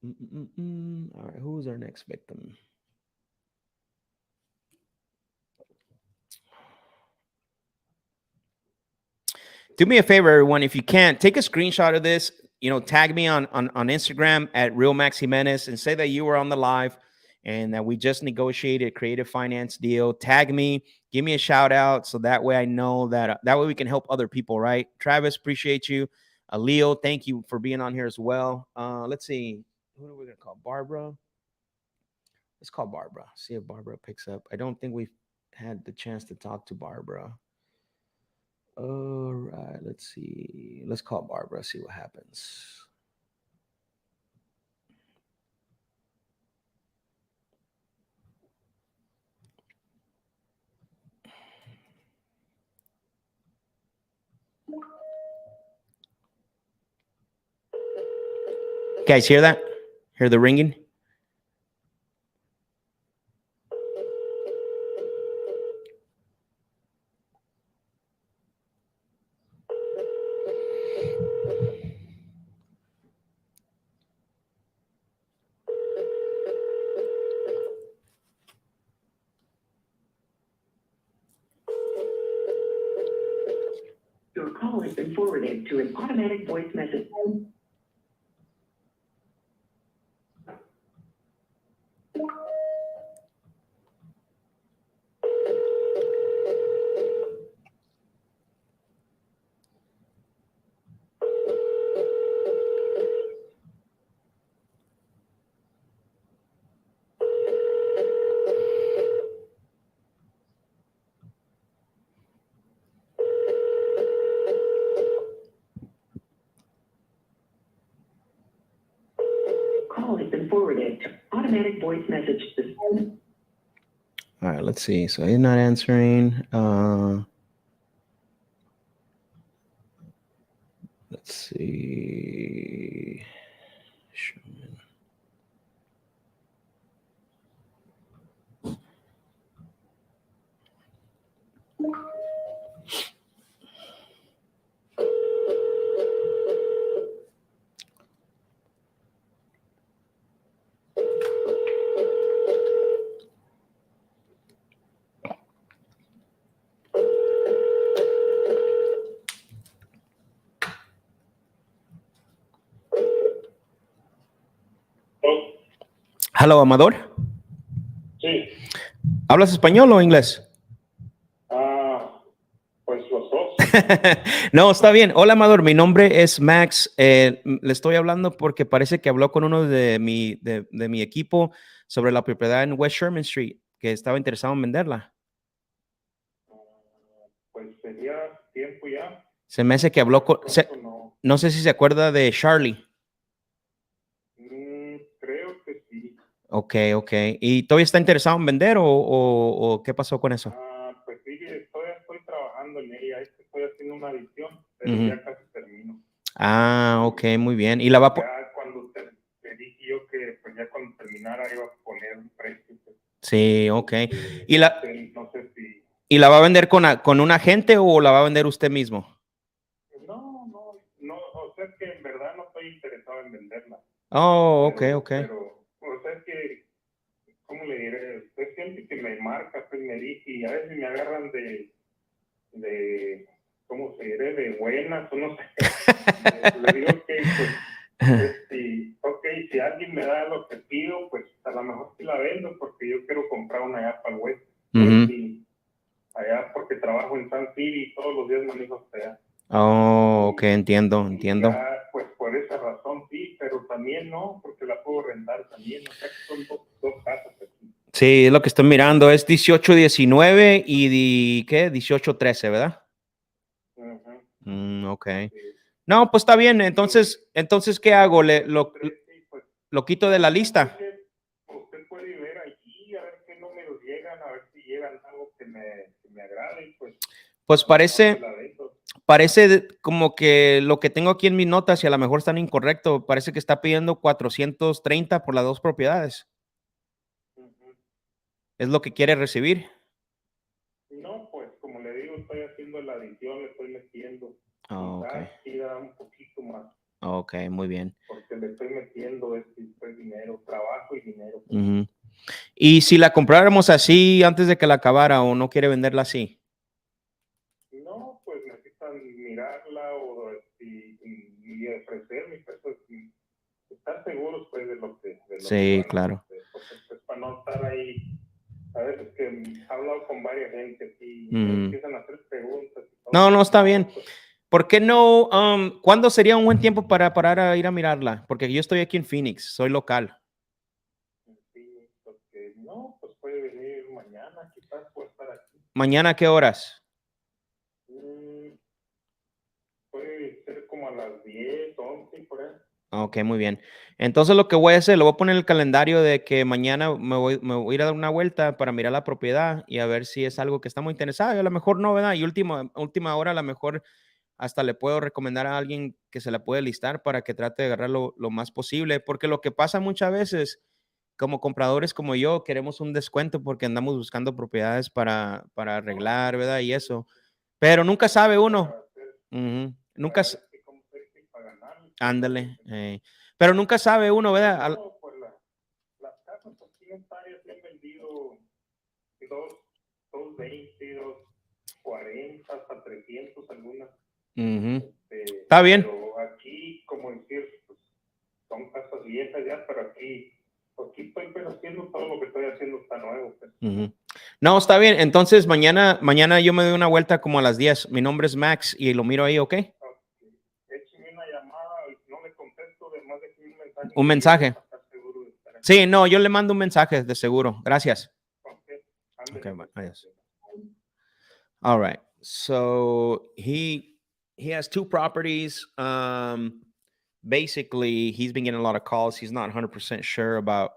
All right, who's our next victim? Do me a favor, everyone. If you can, take a screenshot of this. Tag me on Instagram at Real Max Jimenez and say that you were on the live and that we just negotiated a creative finance deal. Tag me, give me a shout out, so that way I know that way we can help other people, right? Travis, appreciate you. Leo, thank you for being on here as well. Let's see. Who are we gonna call? Barbara. Let's call Barbara. See if Barbara picks up. I don't think we've had the chance to talk to Barbara. All right, let's see. Let's call Barbara, see what happens. Guys, hear that? Hear the ringing? Your call has been forwarded to an automatic voice message. Call has been forwarded to automatic voice message system. All right, let's see. So he's not answering. Let's see. Hello, Amador. Sí, ¿Hablas español o inglés? pues los dos. No, está bien. Hola, Amador. Mi nombre es Max. Le estoy hablando porque parece que habló con uno de mi equipo sobre la propiedad en West Sherman Street, que estaba interesado en venderla. Pues sería tiempo ya. Se me hace que habló con... No. no sé si se acuerda de Charlie. Creo que sí. Ok. ¿Y todavía está interesado en vender o qué pasó con eso? Pues sí, estoy trabajando en ella. Es que estoy haciendo una edición, pero Ujú. ya casi termino. Ok, muy bien. ¿Y la va a Ya cuando te dije yo que pues ya cuando terminara iba a poner un precio. Pues, Sí, ok. ¿Y no la, no sé si... ¿Y la va a vender con un agente o la va a vender usted mismo? No, o sea que en verdad no estoy interesado en venderla. Oh, ok. Pero, o sea que, ¿cómo le diré? Es gente que me marca, pues me dice, y a veces me agarran ¿cómo se diré? De buenas, o no sé. Le digo, ok, pues, si alguien me da lo que pido, pues a lo mejor sí la vendo, porque yo quiero comprar una allá para el West. Ujú. Allá porque trabajo en San City y todos los días manejo hasta allá. Oh, ok, entiendo. Ya, pues por esa razón sí, pero también no, porque la puedo rentar también. O sea que son dos casas aquí. Sí, es lo que estoy mirando. Es 1819 y ¿qué? 1813, ¿verdad? Ok. Sí. No, pues está bien. Entonces, ¿qué hago? Pues, ¿Lo quito de la lista? usted puede ver allí, a ver qué números llegan, a ver si llegan algo que me agrade, y pues Pues a lo mejor se la vendo. parece como que lo que tengo aquí en mis notas y a lo mejor están incorrecto. Parece que está pidiendo 430 por las dos propiedades. ¿Es lo que quiere recibir? No, pues como le digo, estoy haciendo la edición, le estoy metiendo. Oh, ok. Quizás quiera un poquito más. Ok, muy bien. Porque le estoy metiendo dinero, trabajo y dinero. Pues. Ujú. ¿Y si la compráramos así antes de que la acabara o no quiere venderla así? No, pues necesitan mirarla y ofrecerme, pues, estar seguros pues de lo que Sí, van a claro. hacer, porque pues para no estar ahí, a veces que he hablado con varias gente y me Ujú. empiezan a hacer preguntas. Y todo. No, está bien. Pues, ¿Por qué no? ¿Cuándo sería un buen tiempo para parar a ir a mirarla? Porque yo estoy aquí en Phoenix, soy local. sí, porque no, pues puede venir mañana, quizás puede estar aquí. ¿Mañana a qué horas? Puede ser como a las 10, 11, por ahí. Ok, muy bien. Entonces lo que voy a hacer, lo voy a poner en el calendario de que mañana me voy a ir a dar una vuelta para mirar la propiedad y a ver si es algo que está muy interesado. Y a lo mejor no, ¿verdad? Y última hora a lo mejor hasta le puedo recomendar a alguien que se la puede listar para que trate de agarrar lo más posible. Porque lo que pasa muchas veces, como compradores como yo, queremos un descuento porque andamos buscando propiedades para arreglar, ¿verdad? Y eso. Pero nunca sabe uno. Ujú. Nunca, ándale. Pero nunca sabe uno, ¿verdad? No, pues las casas aquí en Ontario se han vendido dos, 220, 240, hasta 300 algunas. Ujú. Está bien. Pero aquí, como decir, pues, son casas viejas ya, pero aquí estoy pues, haciendo todo lo que estoy haciendo está nuevo. Pues. Ujú. No, está bien. Entonces mañana yo me doy una vuelta como a las 10. Mi nombre es Max y lo miro ahí, ¿ok? Écheme una llamada y no le contesto, además de que un mensaje. Un mensaje. Para estar seguro de estar aquí. Sí, no, yo le mando un mensaje de seguro. Gracias. Okay, bye. Adiós. All right. So he has two properties. Basically, he's been getting a lot of calls. He's not 100% sure about.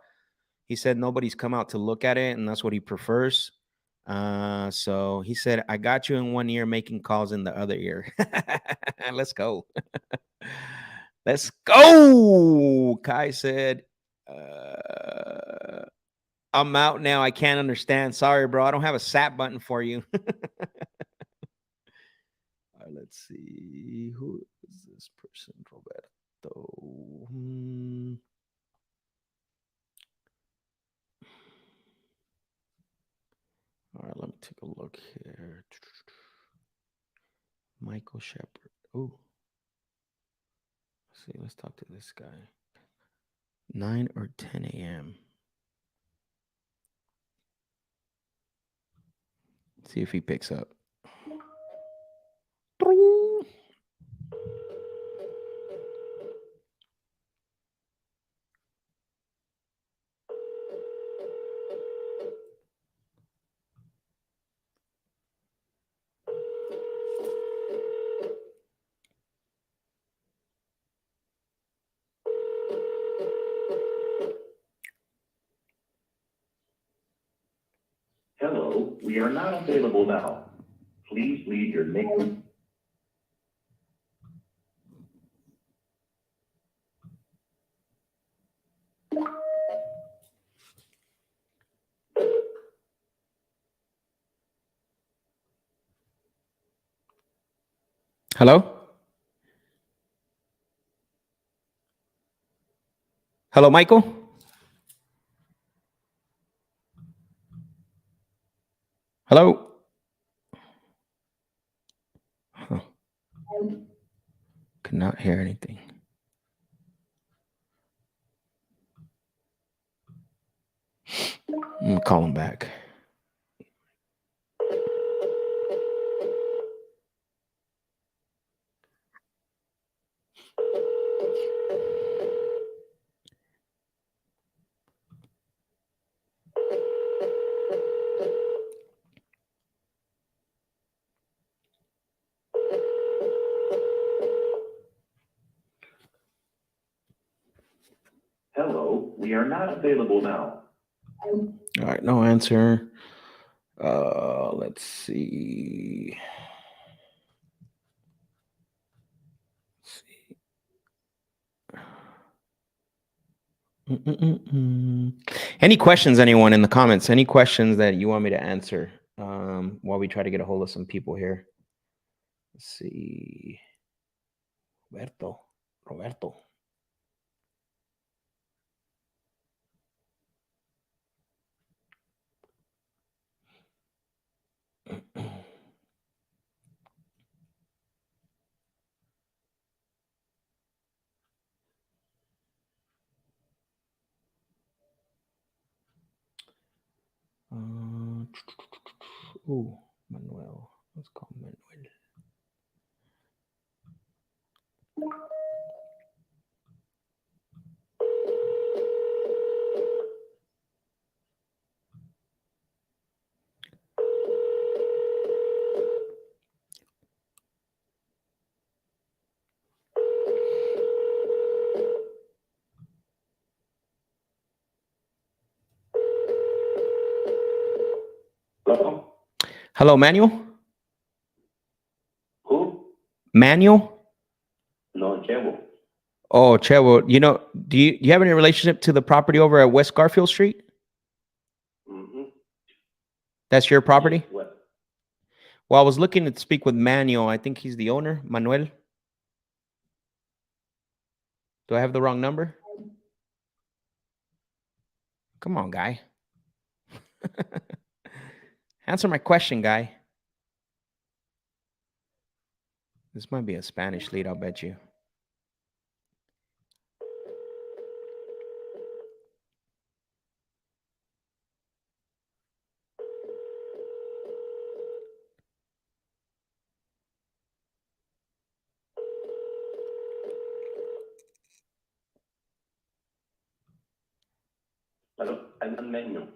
He said nobody's come out to look at it, and that's what he prefers. So he said, "I got you in one ear, making calls in the other ear." Let's go. Let's go. Kai said, I'm out now. I can't understand. Sorry, bro. I don't have a SAP button for you. All right, let's see. Who is this person? Roberto. All right, let me take a look here. Michael Shepard. Oh. Let's see. Let's talk to this guy. 9 or 10 a.m. See if he picks up. Hello, we are not available now. Please leave your name. Hello? Hello, Michael? Hello? Huh. Could not hear anything. I'm gonna call him back. Hello, we are not available now. All right, no answer. Let's see. Any questions, anyone in the comments? Any questions that you want me to answer while we try to get a hold of some people here? Let's see. Roberto. Oh, Manuel. Let's call Manuel. Hello? Hello, Manuel? Who? Manuel? No, Chevo. Oh, Chevo. You know, do you have any relationship to the property over at West Garfield Street? Mm-hmm. That's your property? Yes, what? Well, I was looking to speak with Manuel. I think he's the owner, Manuel. Do I have the wrong number? Come on, guy. Answer my question, guy. This might be a Spanish lead, I'll bet you. Hello? I'm on menu.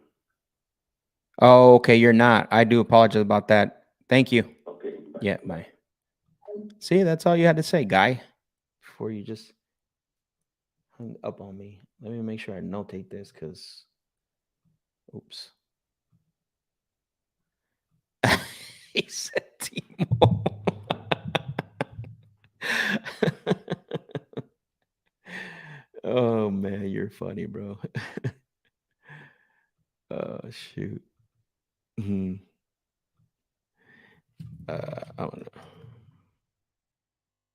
Oh, okay, you're not. I do apologize about that. Thank you. Okay, bye. Yeah, bye. See, that's all you had to say, guy, before you just hung up on me. Let me make sure I notate this because, oops. He said Timo. Oh, man, you're funny, bro. Oh, shoot. I don't know.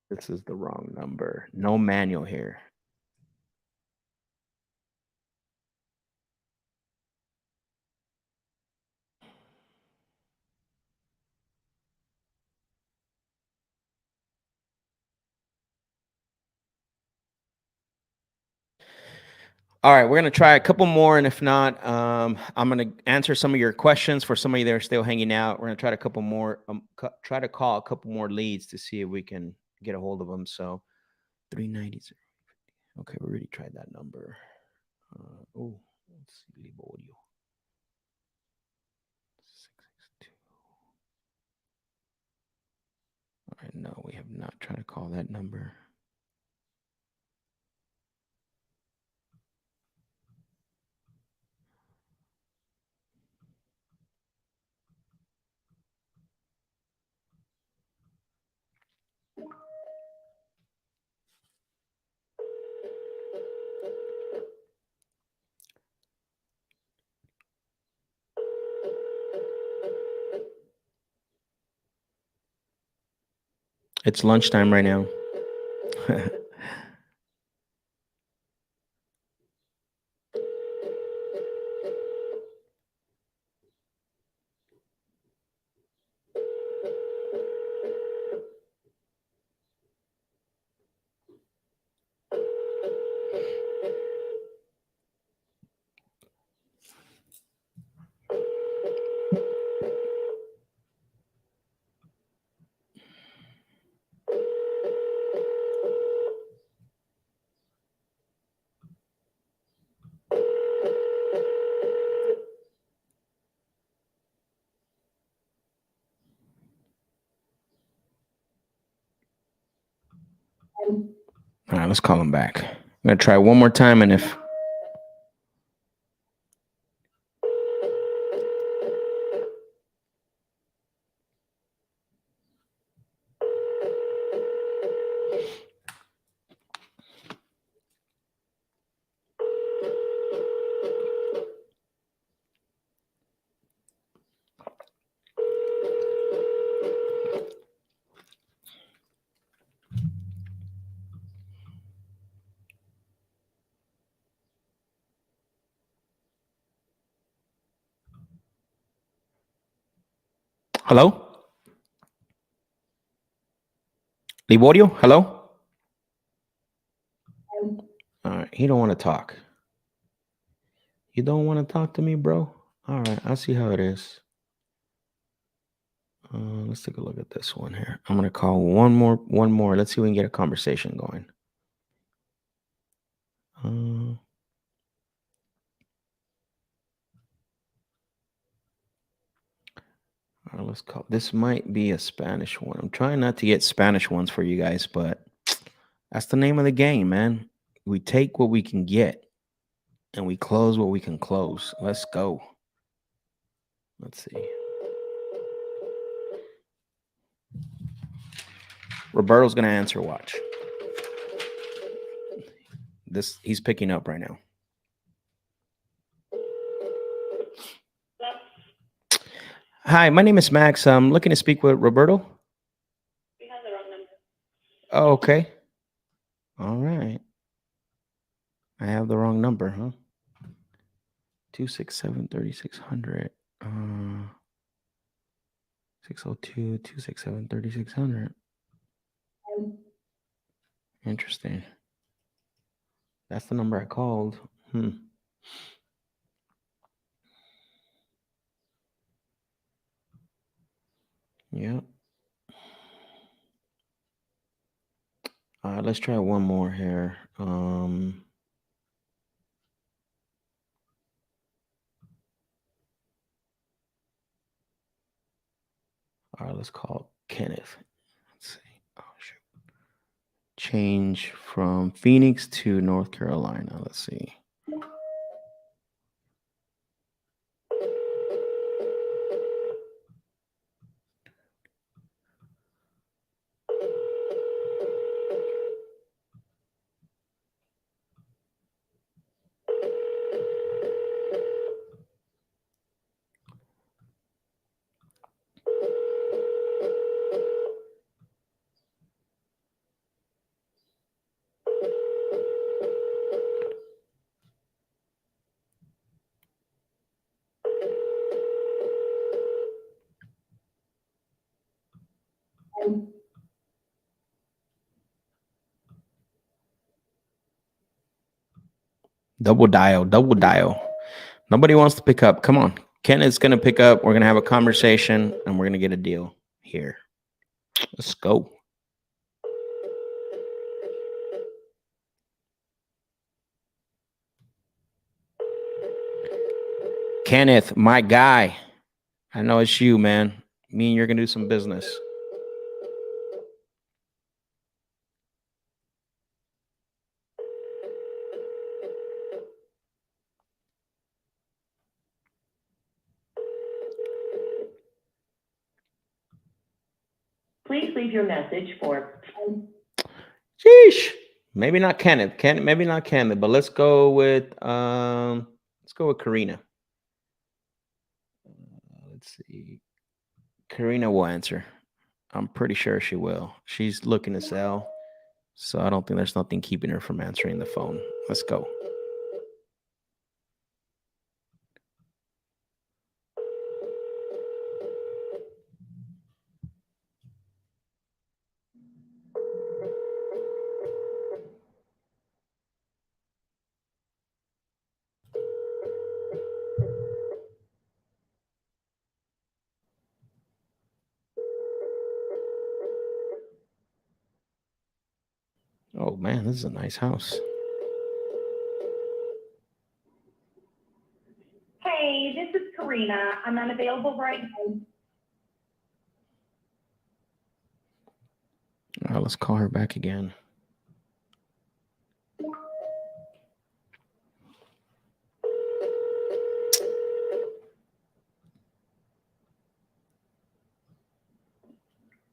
This is the wrong number. No manual here. All right, we're gonna try a couple more, and if not, I'm gonna answer some of your questions for some of you that are still hanging out. We're gonna try a couple more, try to call a couple more leads to see if we can get a hold of them. So 390. Okay, we already tried that number. Oh, let's see, leave audio. 662. All right, no, we have not tried to call that number. It's lunchtime right now. All right, let's call him back. I'm gonna try one more time, and if hello, Liborio, hello. All right, he don't want to talk. You don't want to talk to me, bro? All right, I'll see how it is. Let's take a look at this one here. I'm gonna call one more. Let's see if we can get a conversation going. All right, let's call. This might be a Spanish one. I'm trying not to get Spanish ones for you guys, but that's the name of the game, man. We take what we can get, and we close what we can close. Let's go. Let's see. Roberto's gonna answer. Watch. He's picking up right now. Hi, my name is Max. I'm looking to speak with Roberto. We have the wrong number. Oh, okay. All right. I have the wrong number, huh? 267-3600. 602-267-3600. Interesting. That's the number I called. Yep. All right, let's try one more here. All right, let's call Kenneth. Let's see. Oh, shoot. Change from Phoenix to North Carolina. Let's see. Double dial, double dial. Nobody wants to pick up. Come on. Ken is going to pick up. We're going to have a conversation and we're going to get a deal here. Let's go. Kenneth, my guy. I know it's you, man. Me and you're going to do some business. Please leave your message for. Sheesh. Maybe not Kenneth. Maybe not Kenneth, but let's go with Karina. Let's see. Karina will answer. I'm pretty sure she will. She's looking to sell, so I don't think there's nothing keeping her from answering the phone. Let's go. Oh man, this is a nice house. Hey, this is Karina. I'm unavailable right now. All right, let's call her back again.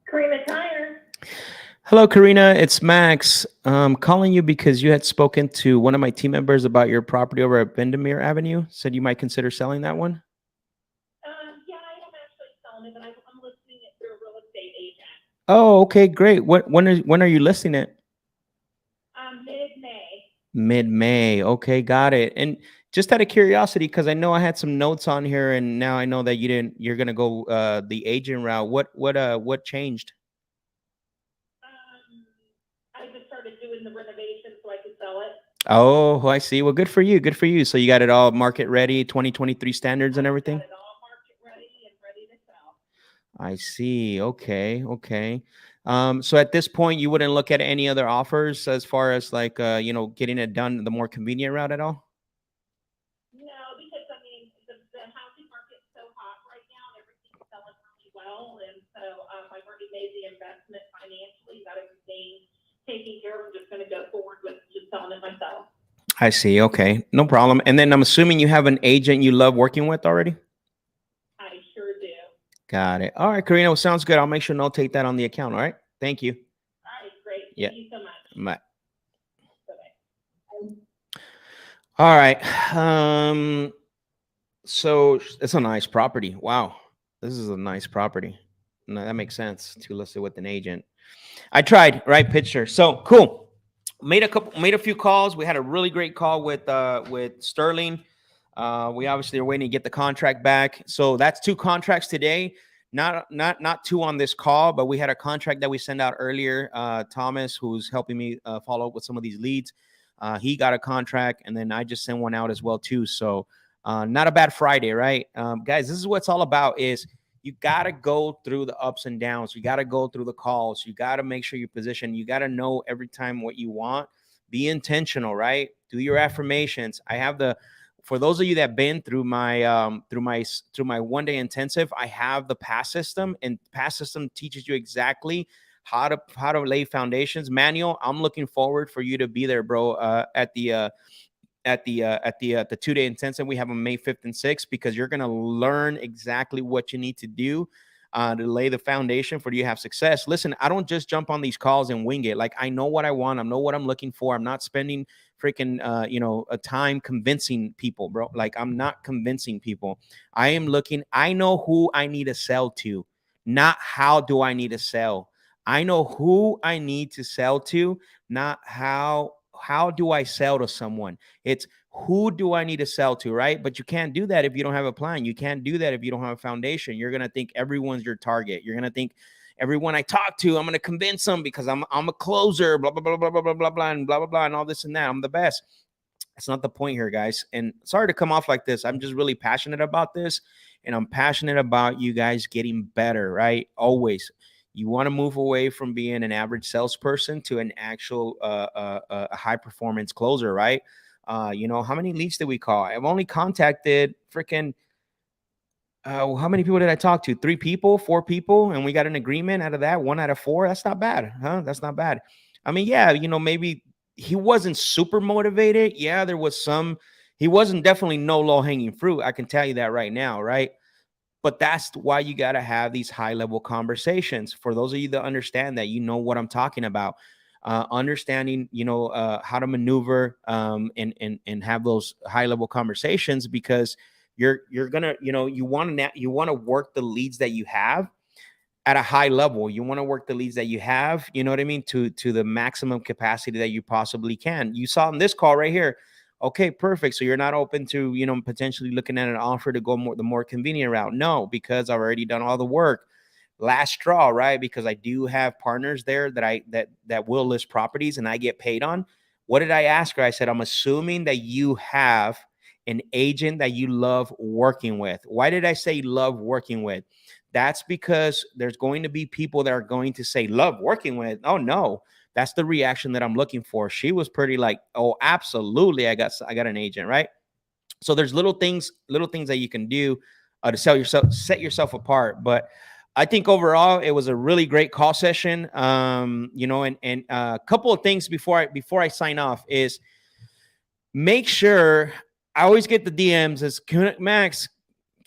Karina Tire. Hello, Karina. It's Max. I'm calling you because you had spoken to one of my team members about your property over at Bendemeer Avenue. Said you might consider selling that one. Yeah, I am actually selling it, but I'm listing it through a real estate agent. Oh, okay, great. When are you listing it? Mid-May. Mid-May. Okay, got it. And just out of curiosity, because I know I had some notes on here, and now I know that you're gonna go the agent route. What changed? I just started doing the renovation so I could sell it. Oh, I see. Well, good for you. Good for you. So you got it all market ready, 2023 standards and everything? Got it all market ready and ready to sell. I see. Okay. Okay. So at this point, you wouldn't look at any other offers as far as like, getting it done the more convenient route at all? No, because I mean, the housing market's so hot right now and everything's selling really well. And so I've already made the investment financially, got everything taken care of. I'm just going to go forward with just selling it myself. I see. Okay. No problem. And then I'm assuming you have an agent you love working with already? I sure do. Got it. All right, Karina. Well, sounds good. I'll make sure to notate that on the account. All right. Thank you. All right, great. Yeah. Thank you so much. Bye. Bye-bye. All right. So it's a nice property. Wow. This is a nice property. No, that makes sense to list it with an agent. I tried, right? Picture. So cool. Made a few calls. We had a really great call with Sterling. We obviously are waiting to get the contract back. So that's 2 contracts today. Not 2 on this call, but we had a contract that we sent out earlier. Thomas, who's helping me follow up with some of these leads, he got a contract, and then I just sent one out as well too. So not a bad Friday, right? Guys, this is what it's all about. Is you got to go through the ups and downs. You got to go through the calls. You got to make sure you're positioned. You got to know every time what you want. Be intentional, right? Do your affirmations. For those of you that have been through my one-day intensive, I have the PASS system, and PASS system teaches you exactly how to lay foundations. Manual, I'm looking forward for you to be there, bro, at the 2-day intensive we have on May 5th and 6th, because you're going to learn exactly what you need to do to lay the foundation for you to have success. Listen, I don't just jump on these calls and wing it. Like, I know what I want. I know what I'm looking for. I'm not spending freaking a time convincing people, bro. Like, I'm not convincing people. I know who I need to sell to, not how do I need to sell. I know who I need to sell to, not how do I sell to someone. It's who do I need to sell to, right? But you can't do that if you don't have a plan. You can't do that if you don't have a foundation. You're going to think everyone's your target. You're going to think everyone I talk to, I'm going to convince them because I'm a closer, blah, blah, blah, blah, blah, blah, blah, blah, and blah, blah, blah, and all this and that. I'm the best. That's not the point here, guys. And sorry to come off like this. I'm just really passionate about this, and I'm passionate about you guys getting better, right? Always. You want to move away from being an average salesperson to an actual high performance closer, right? You know, how many leads did we call? I've only contacted freaking how many people did I talk to? 3 people, 4 people, and we got an agreement out of that. 1 out of 4. That's not bad, huh? That's not bad. I mean, yeah, you know, maybe he wasn't super motivated. Yeah, there was some. He wasn't definitely no low hanging fruit. I can tell you that right now, right? But that's why you got to have these high level conversations. For those of you that understand that, you know what I'm talking about. Understanding, you know, how to maneuver and have those high level conversations, because you're gonna, you know, you want to work the leads that you have at a high level. You want to work the leads that you have, you know what I mean, to the maximum capacity that you possibly can. You saw in this call right here. Okay, perfect. So you're not open to, you know, potentially looking at an offer to go the more convenient route. No, because I've already done all the work. Last straw, right? Because I do have partners there that will list properties and I get paid on. What did I ask her? I said, I'm assuming that you have an agent that you love working with. Why did I say love working with? That's because there's going to be people that are going to say love working with. Oh no, that's the reaction that I'm looking for. She was pretty like, oh, absolutely. I got an agent, right? So there's little things that you can do to set yourself apart. But I think overall it was a really great call session. You know, and a couple of things before I sign off is make sure I always get the DMs as Max,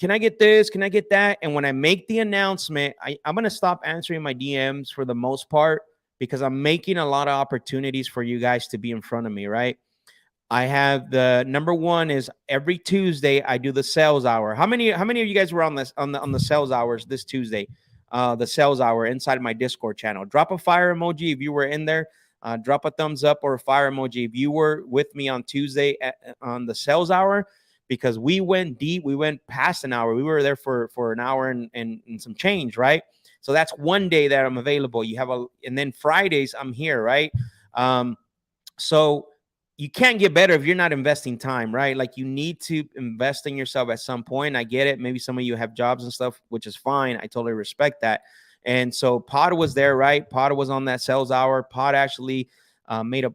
can I get this? Can I get that? And when I make the announcement, I'm going to stop answering my DMs for the most part, because I'm making a lot of opportunities for you guys to be in front of me, right? I have the number one is every Tuesday I do the sales hour. How many of you guys were on this on the sales hours this Tuesday? The sales hour inside of my Discord channel. Drop a fire emoji if you were in there. Drop a thumbs up or a fire emoji if you were with me on Tuesday on the sales hour, because we went deep. We went past an hour. We were there for an hour and some change, right? So that's one day that I'm available. And then Fridays I'm here, right? So you can't get better if you're not investing time, right? Like, you need to invest in yourself at some point. I get it. Maybe some of you have jobs and stuff, which is fine. I totally respect that. And so Pod was there, right? Pod was on that sales hour. Pod actually made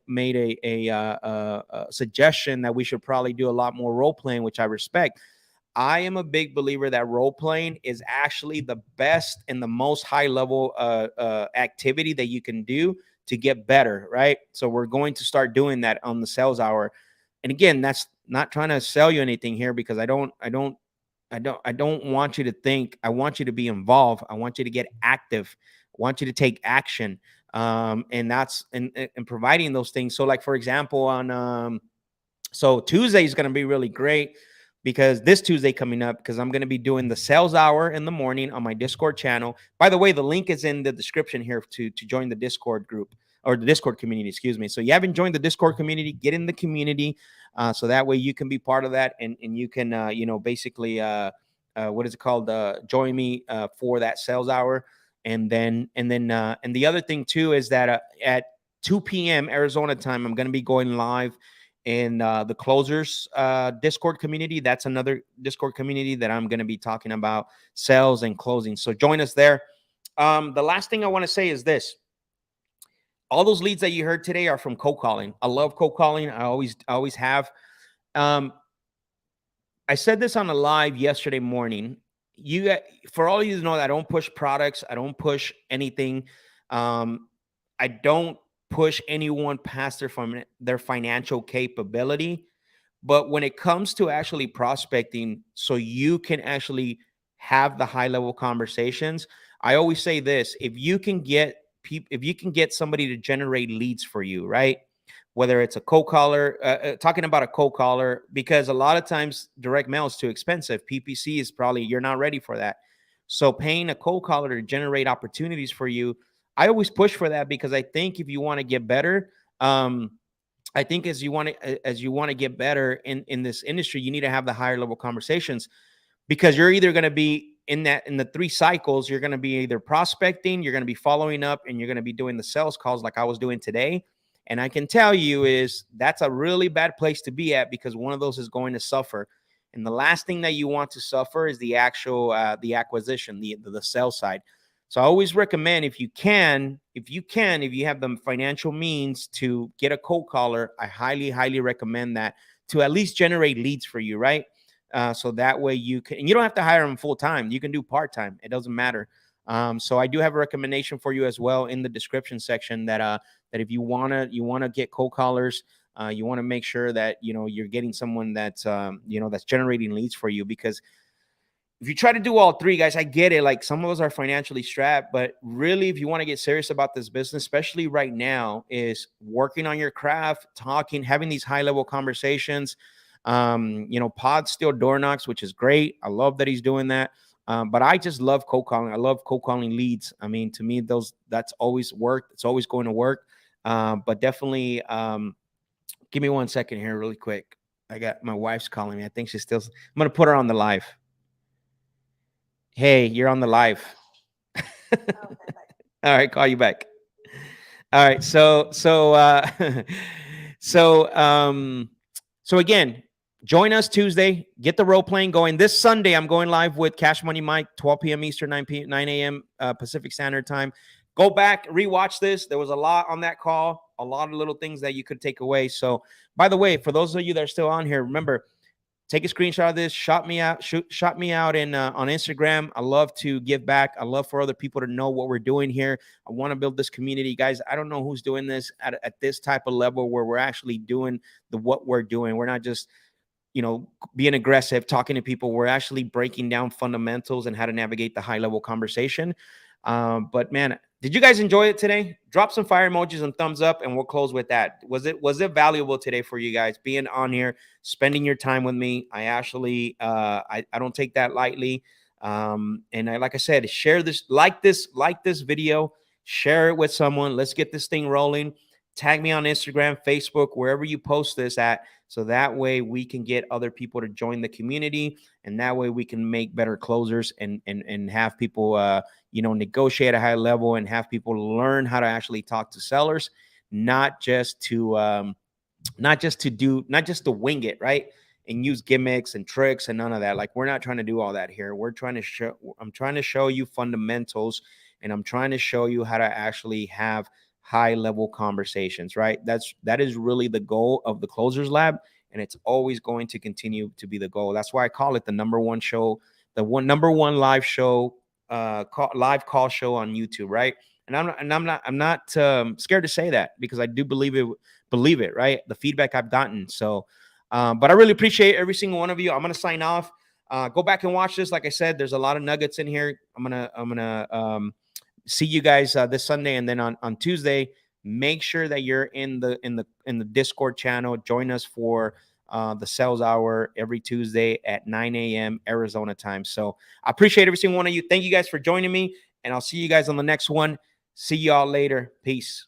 a suggestion that we should probably do a lot more role playing, which I respect. I am a big believer that role playing is actually the best and the most high level activity that you can do to get better, right? So we're going to start doing that on the sales hour. And again, that's not trying to sell you anything here, because I don't want you to think. I want you to be involved. I want you to get active. I want you to take action. And that's in providing those things. So like, for example, on so Tuesday is going to be really great, because this Tuesday coming up, because I'm going to be doing the sales hour in the morning on my Discord channel. By the way, the link is in the description here to join the Discord group, or the Discord community, excuse me. So you haven't joined the Discord community, get in the community. So that way you can be part of that, and you can, you know, basically, what is it called? Join me for that sales hour. And the other thing too is that at 2 p.m. Arizona time, I'm going to be going live in the closers Discord community. That's another Discord community that I'm going to be talking about sales and closing. So join us there. The last thing I want to say is this. All those leads that you heard today are from cold calling. I love cold calling. I always have. I said this on a live yesterday morning. For all of you to know that I don't push products. I don't push anything. I don't push anyone past their financial capability. But when it comes to actually prospecting, so you can actually have the high level conversations, I always say this: if you can get somebody to generate leads for you, right? Whether it's a cold caller, talking about a cold caller, because a lot of times direct mail is too expensive. PPC is probably, you're not ready for that. So paying a cold caller to generate opportunities for you, I always push for that, because I think if you want to get better, I think as you want to get better in this industry, you need to have the higher level conversations, because you're either going to be in the 3 cycles. You're going to be either prospecting, you're going to be following up, and you're going to be doing the sales calls like I was doing today. And I can tell you is that's a really bad place to be at, because one of those is going to suffer. And the last thing that you want to suffer is the actual the acquisition, the sell side. So I always recommend, if you have the financial means to get a cold caller, I highly recommend that, to at least generate leads for you, right? So that way you can, and you don't have to hire them full time. You can do part time. It doesn't matter. So I do have a recommendation for you as well in the description section, that if you wanna get cold callers, you want to make sure that you're getting someone that's that's generating leads for you. Because if you try to do all three, guys, I get it. Like, some of us are financially strapped, but really, if you want to get serious about this business, especially right now, is working on your craft, talking, having these high level conversations. Pod still door knocks, which is great. I love that he's doing that. But I just love cold calling. I love cold calling leads. I mean, to me, that's always worked. It's always going to work. But definitely, give me 1 second here, really quick. I got my wife's calling me. I think she's still. I'm gonna put her on the live. Hey, you're on the live. All right, call you back. All right, so again, join us Tuesday. Get the role playing going. This Sunday, I'm going live with Cash Money Mike, 12 p.m. Eastern, 9 a.m. Pacific Standard Time. Go back, rewatch this. There was a lot on that call, a lot of little things that you could take away. So, by the way, for those of you that are still on here, remember, take a screenshot of this, shot me out in on Instagram. I love to give back. I love for other people to know what we're doing here. I want to build this community, guys. I don't know who's doing this at this type of level where we're actually doing what we're doing. We're not just being aggressive, talking to people. We're actually breaking down fundamentals and how to navigate the high level conversation. But man, did you guys enjoy it today? Drop some fire emojis and thumbs up, and we'll close with that. Was it valuable today for you guys being on here, spending your time with me? I actually, I don't take that lightly. And like I said, share this, like this video, share it with someone. Let's get this thing rolling. Tag me on Instagram, Facebook, wherever you post this at. So that way we can get other people to join the community, and that way we can make better closers and have people, negotiate at a high level, and have people learn how to actually talk to sellers, not just to wing it, right? And use gimmicks and tricks and none of that. Like, we're not trying to do all that here. I'm trying to show you fundamentals, and I'm trying to show you how to actually have high level conversations, right? That is really the goal of the Closers Lab, and it's always going to continue to be the goal. That's why I call it the number one show, number one live show, live call show on YouTube, right? And I'm not scared to say that, because I do believe it, right? The feedback I've gotten. So, but I really appreciate every single one of you. I'm gonna sign off. Go back and watch this. Like I said, there's a lot of nuggets in here. I'm gonna see you guys this Sunday, and then on Tuesday, make sure that you're in the Discord channel. Join us for the sales hour every Tuesday at 9 a.m. Arizona time. So I appreciate every single one of you. Thank you guys for joining me, and I'll see you guys on the next one. See y'all later. Peace.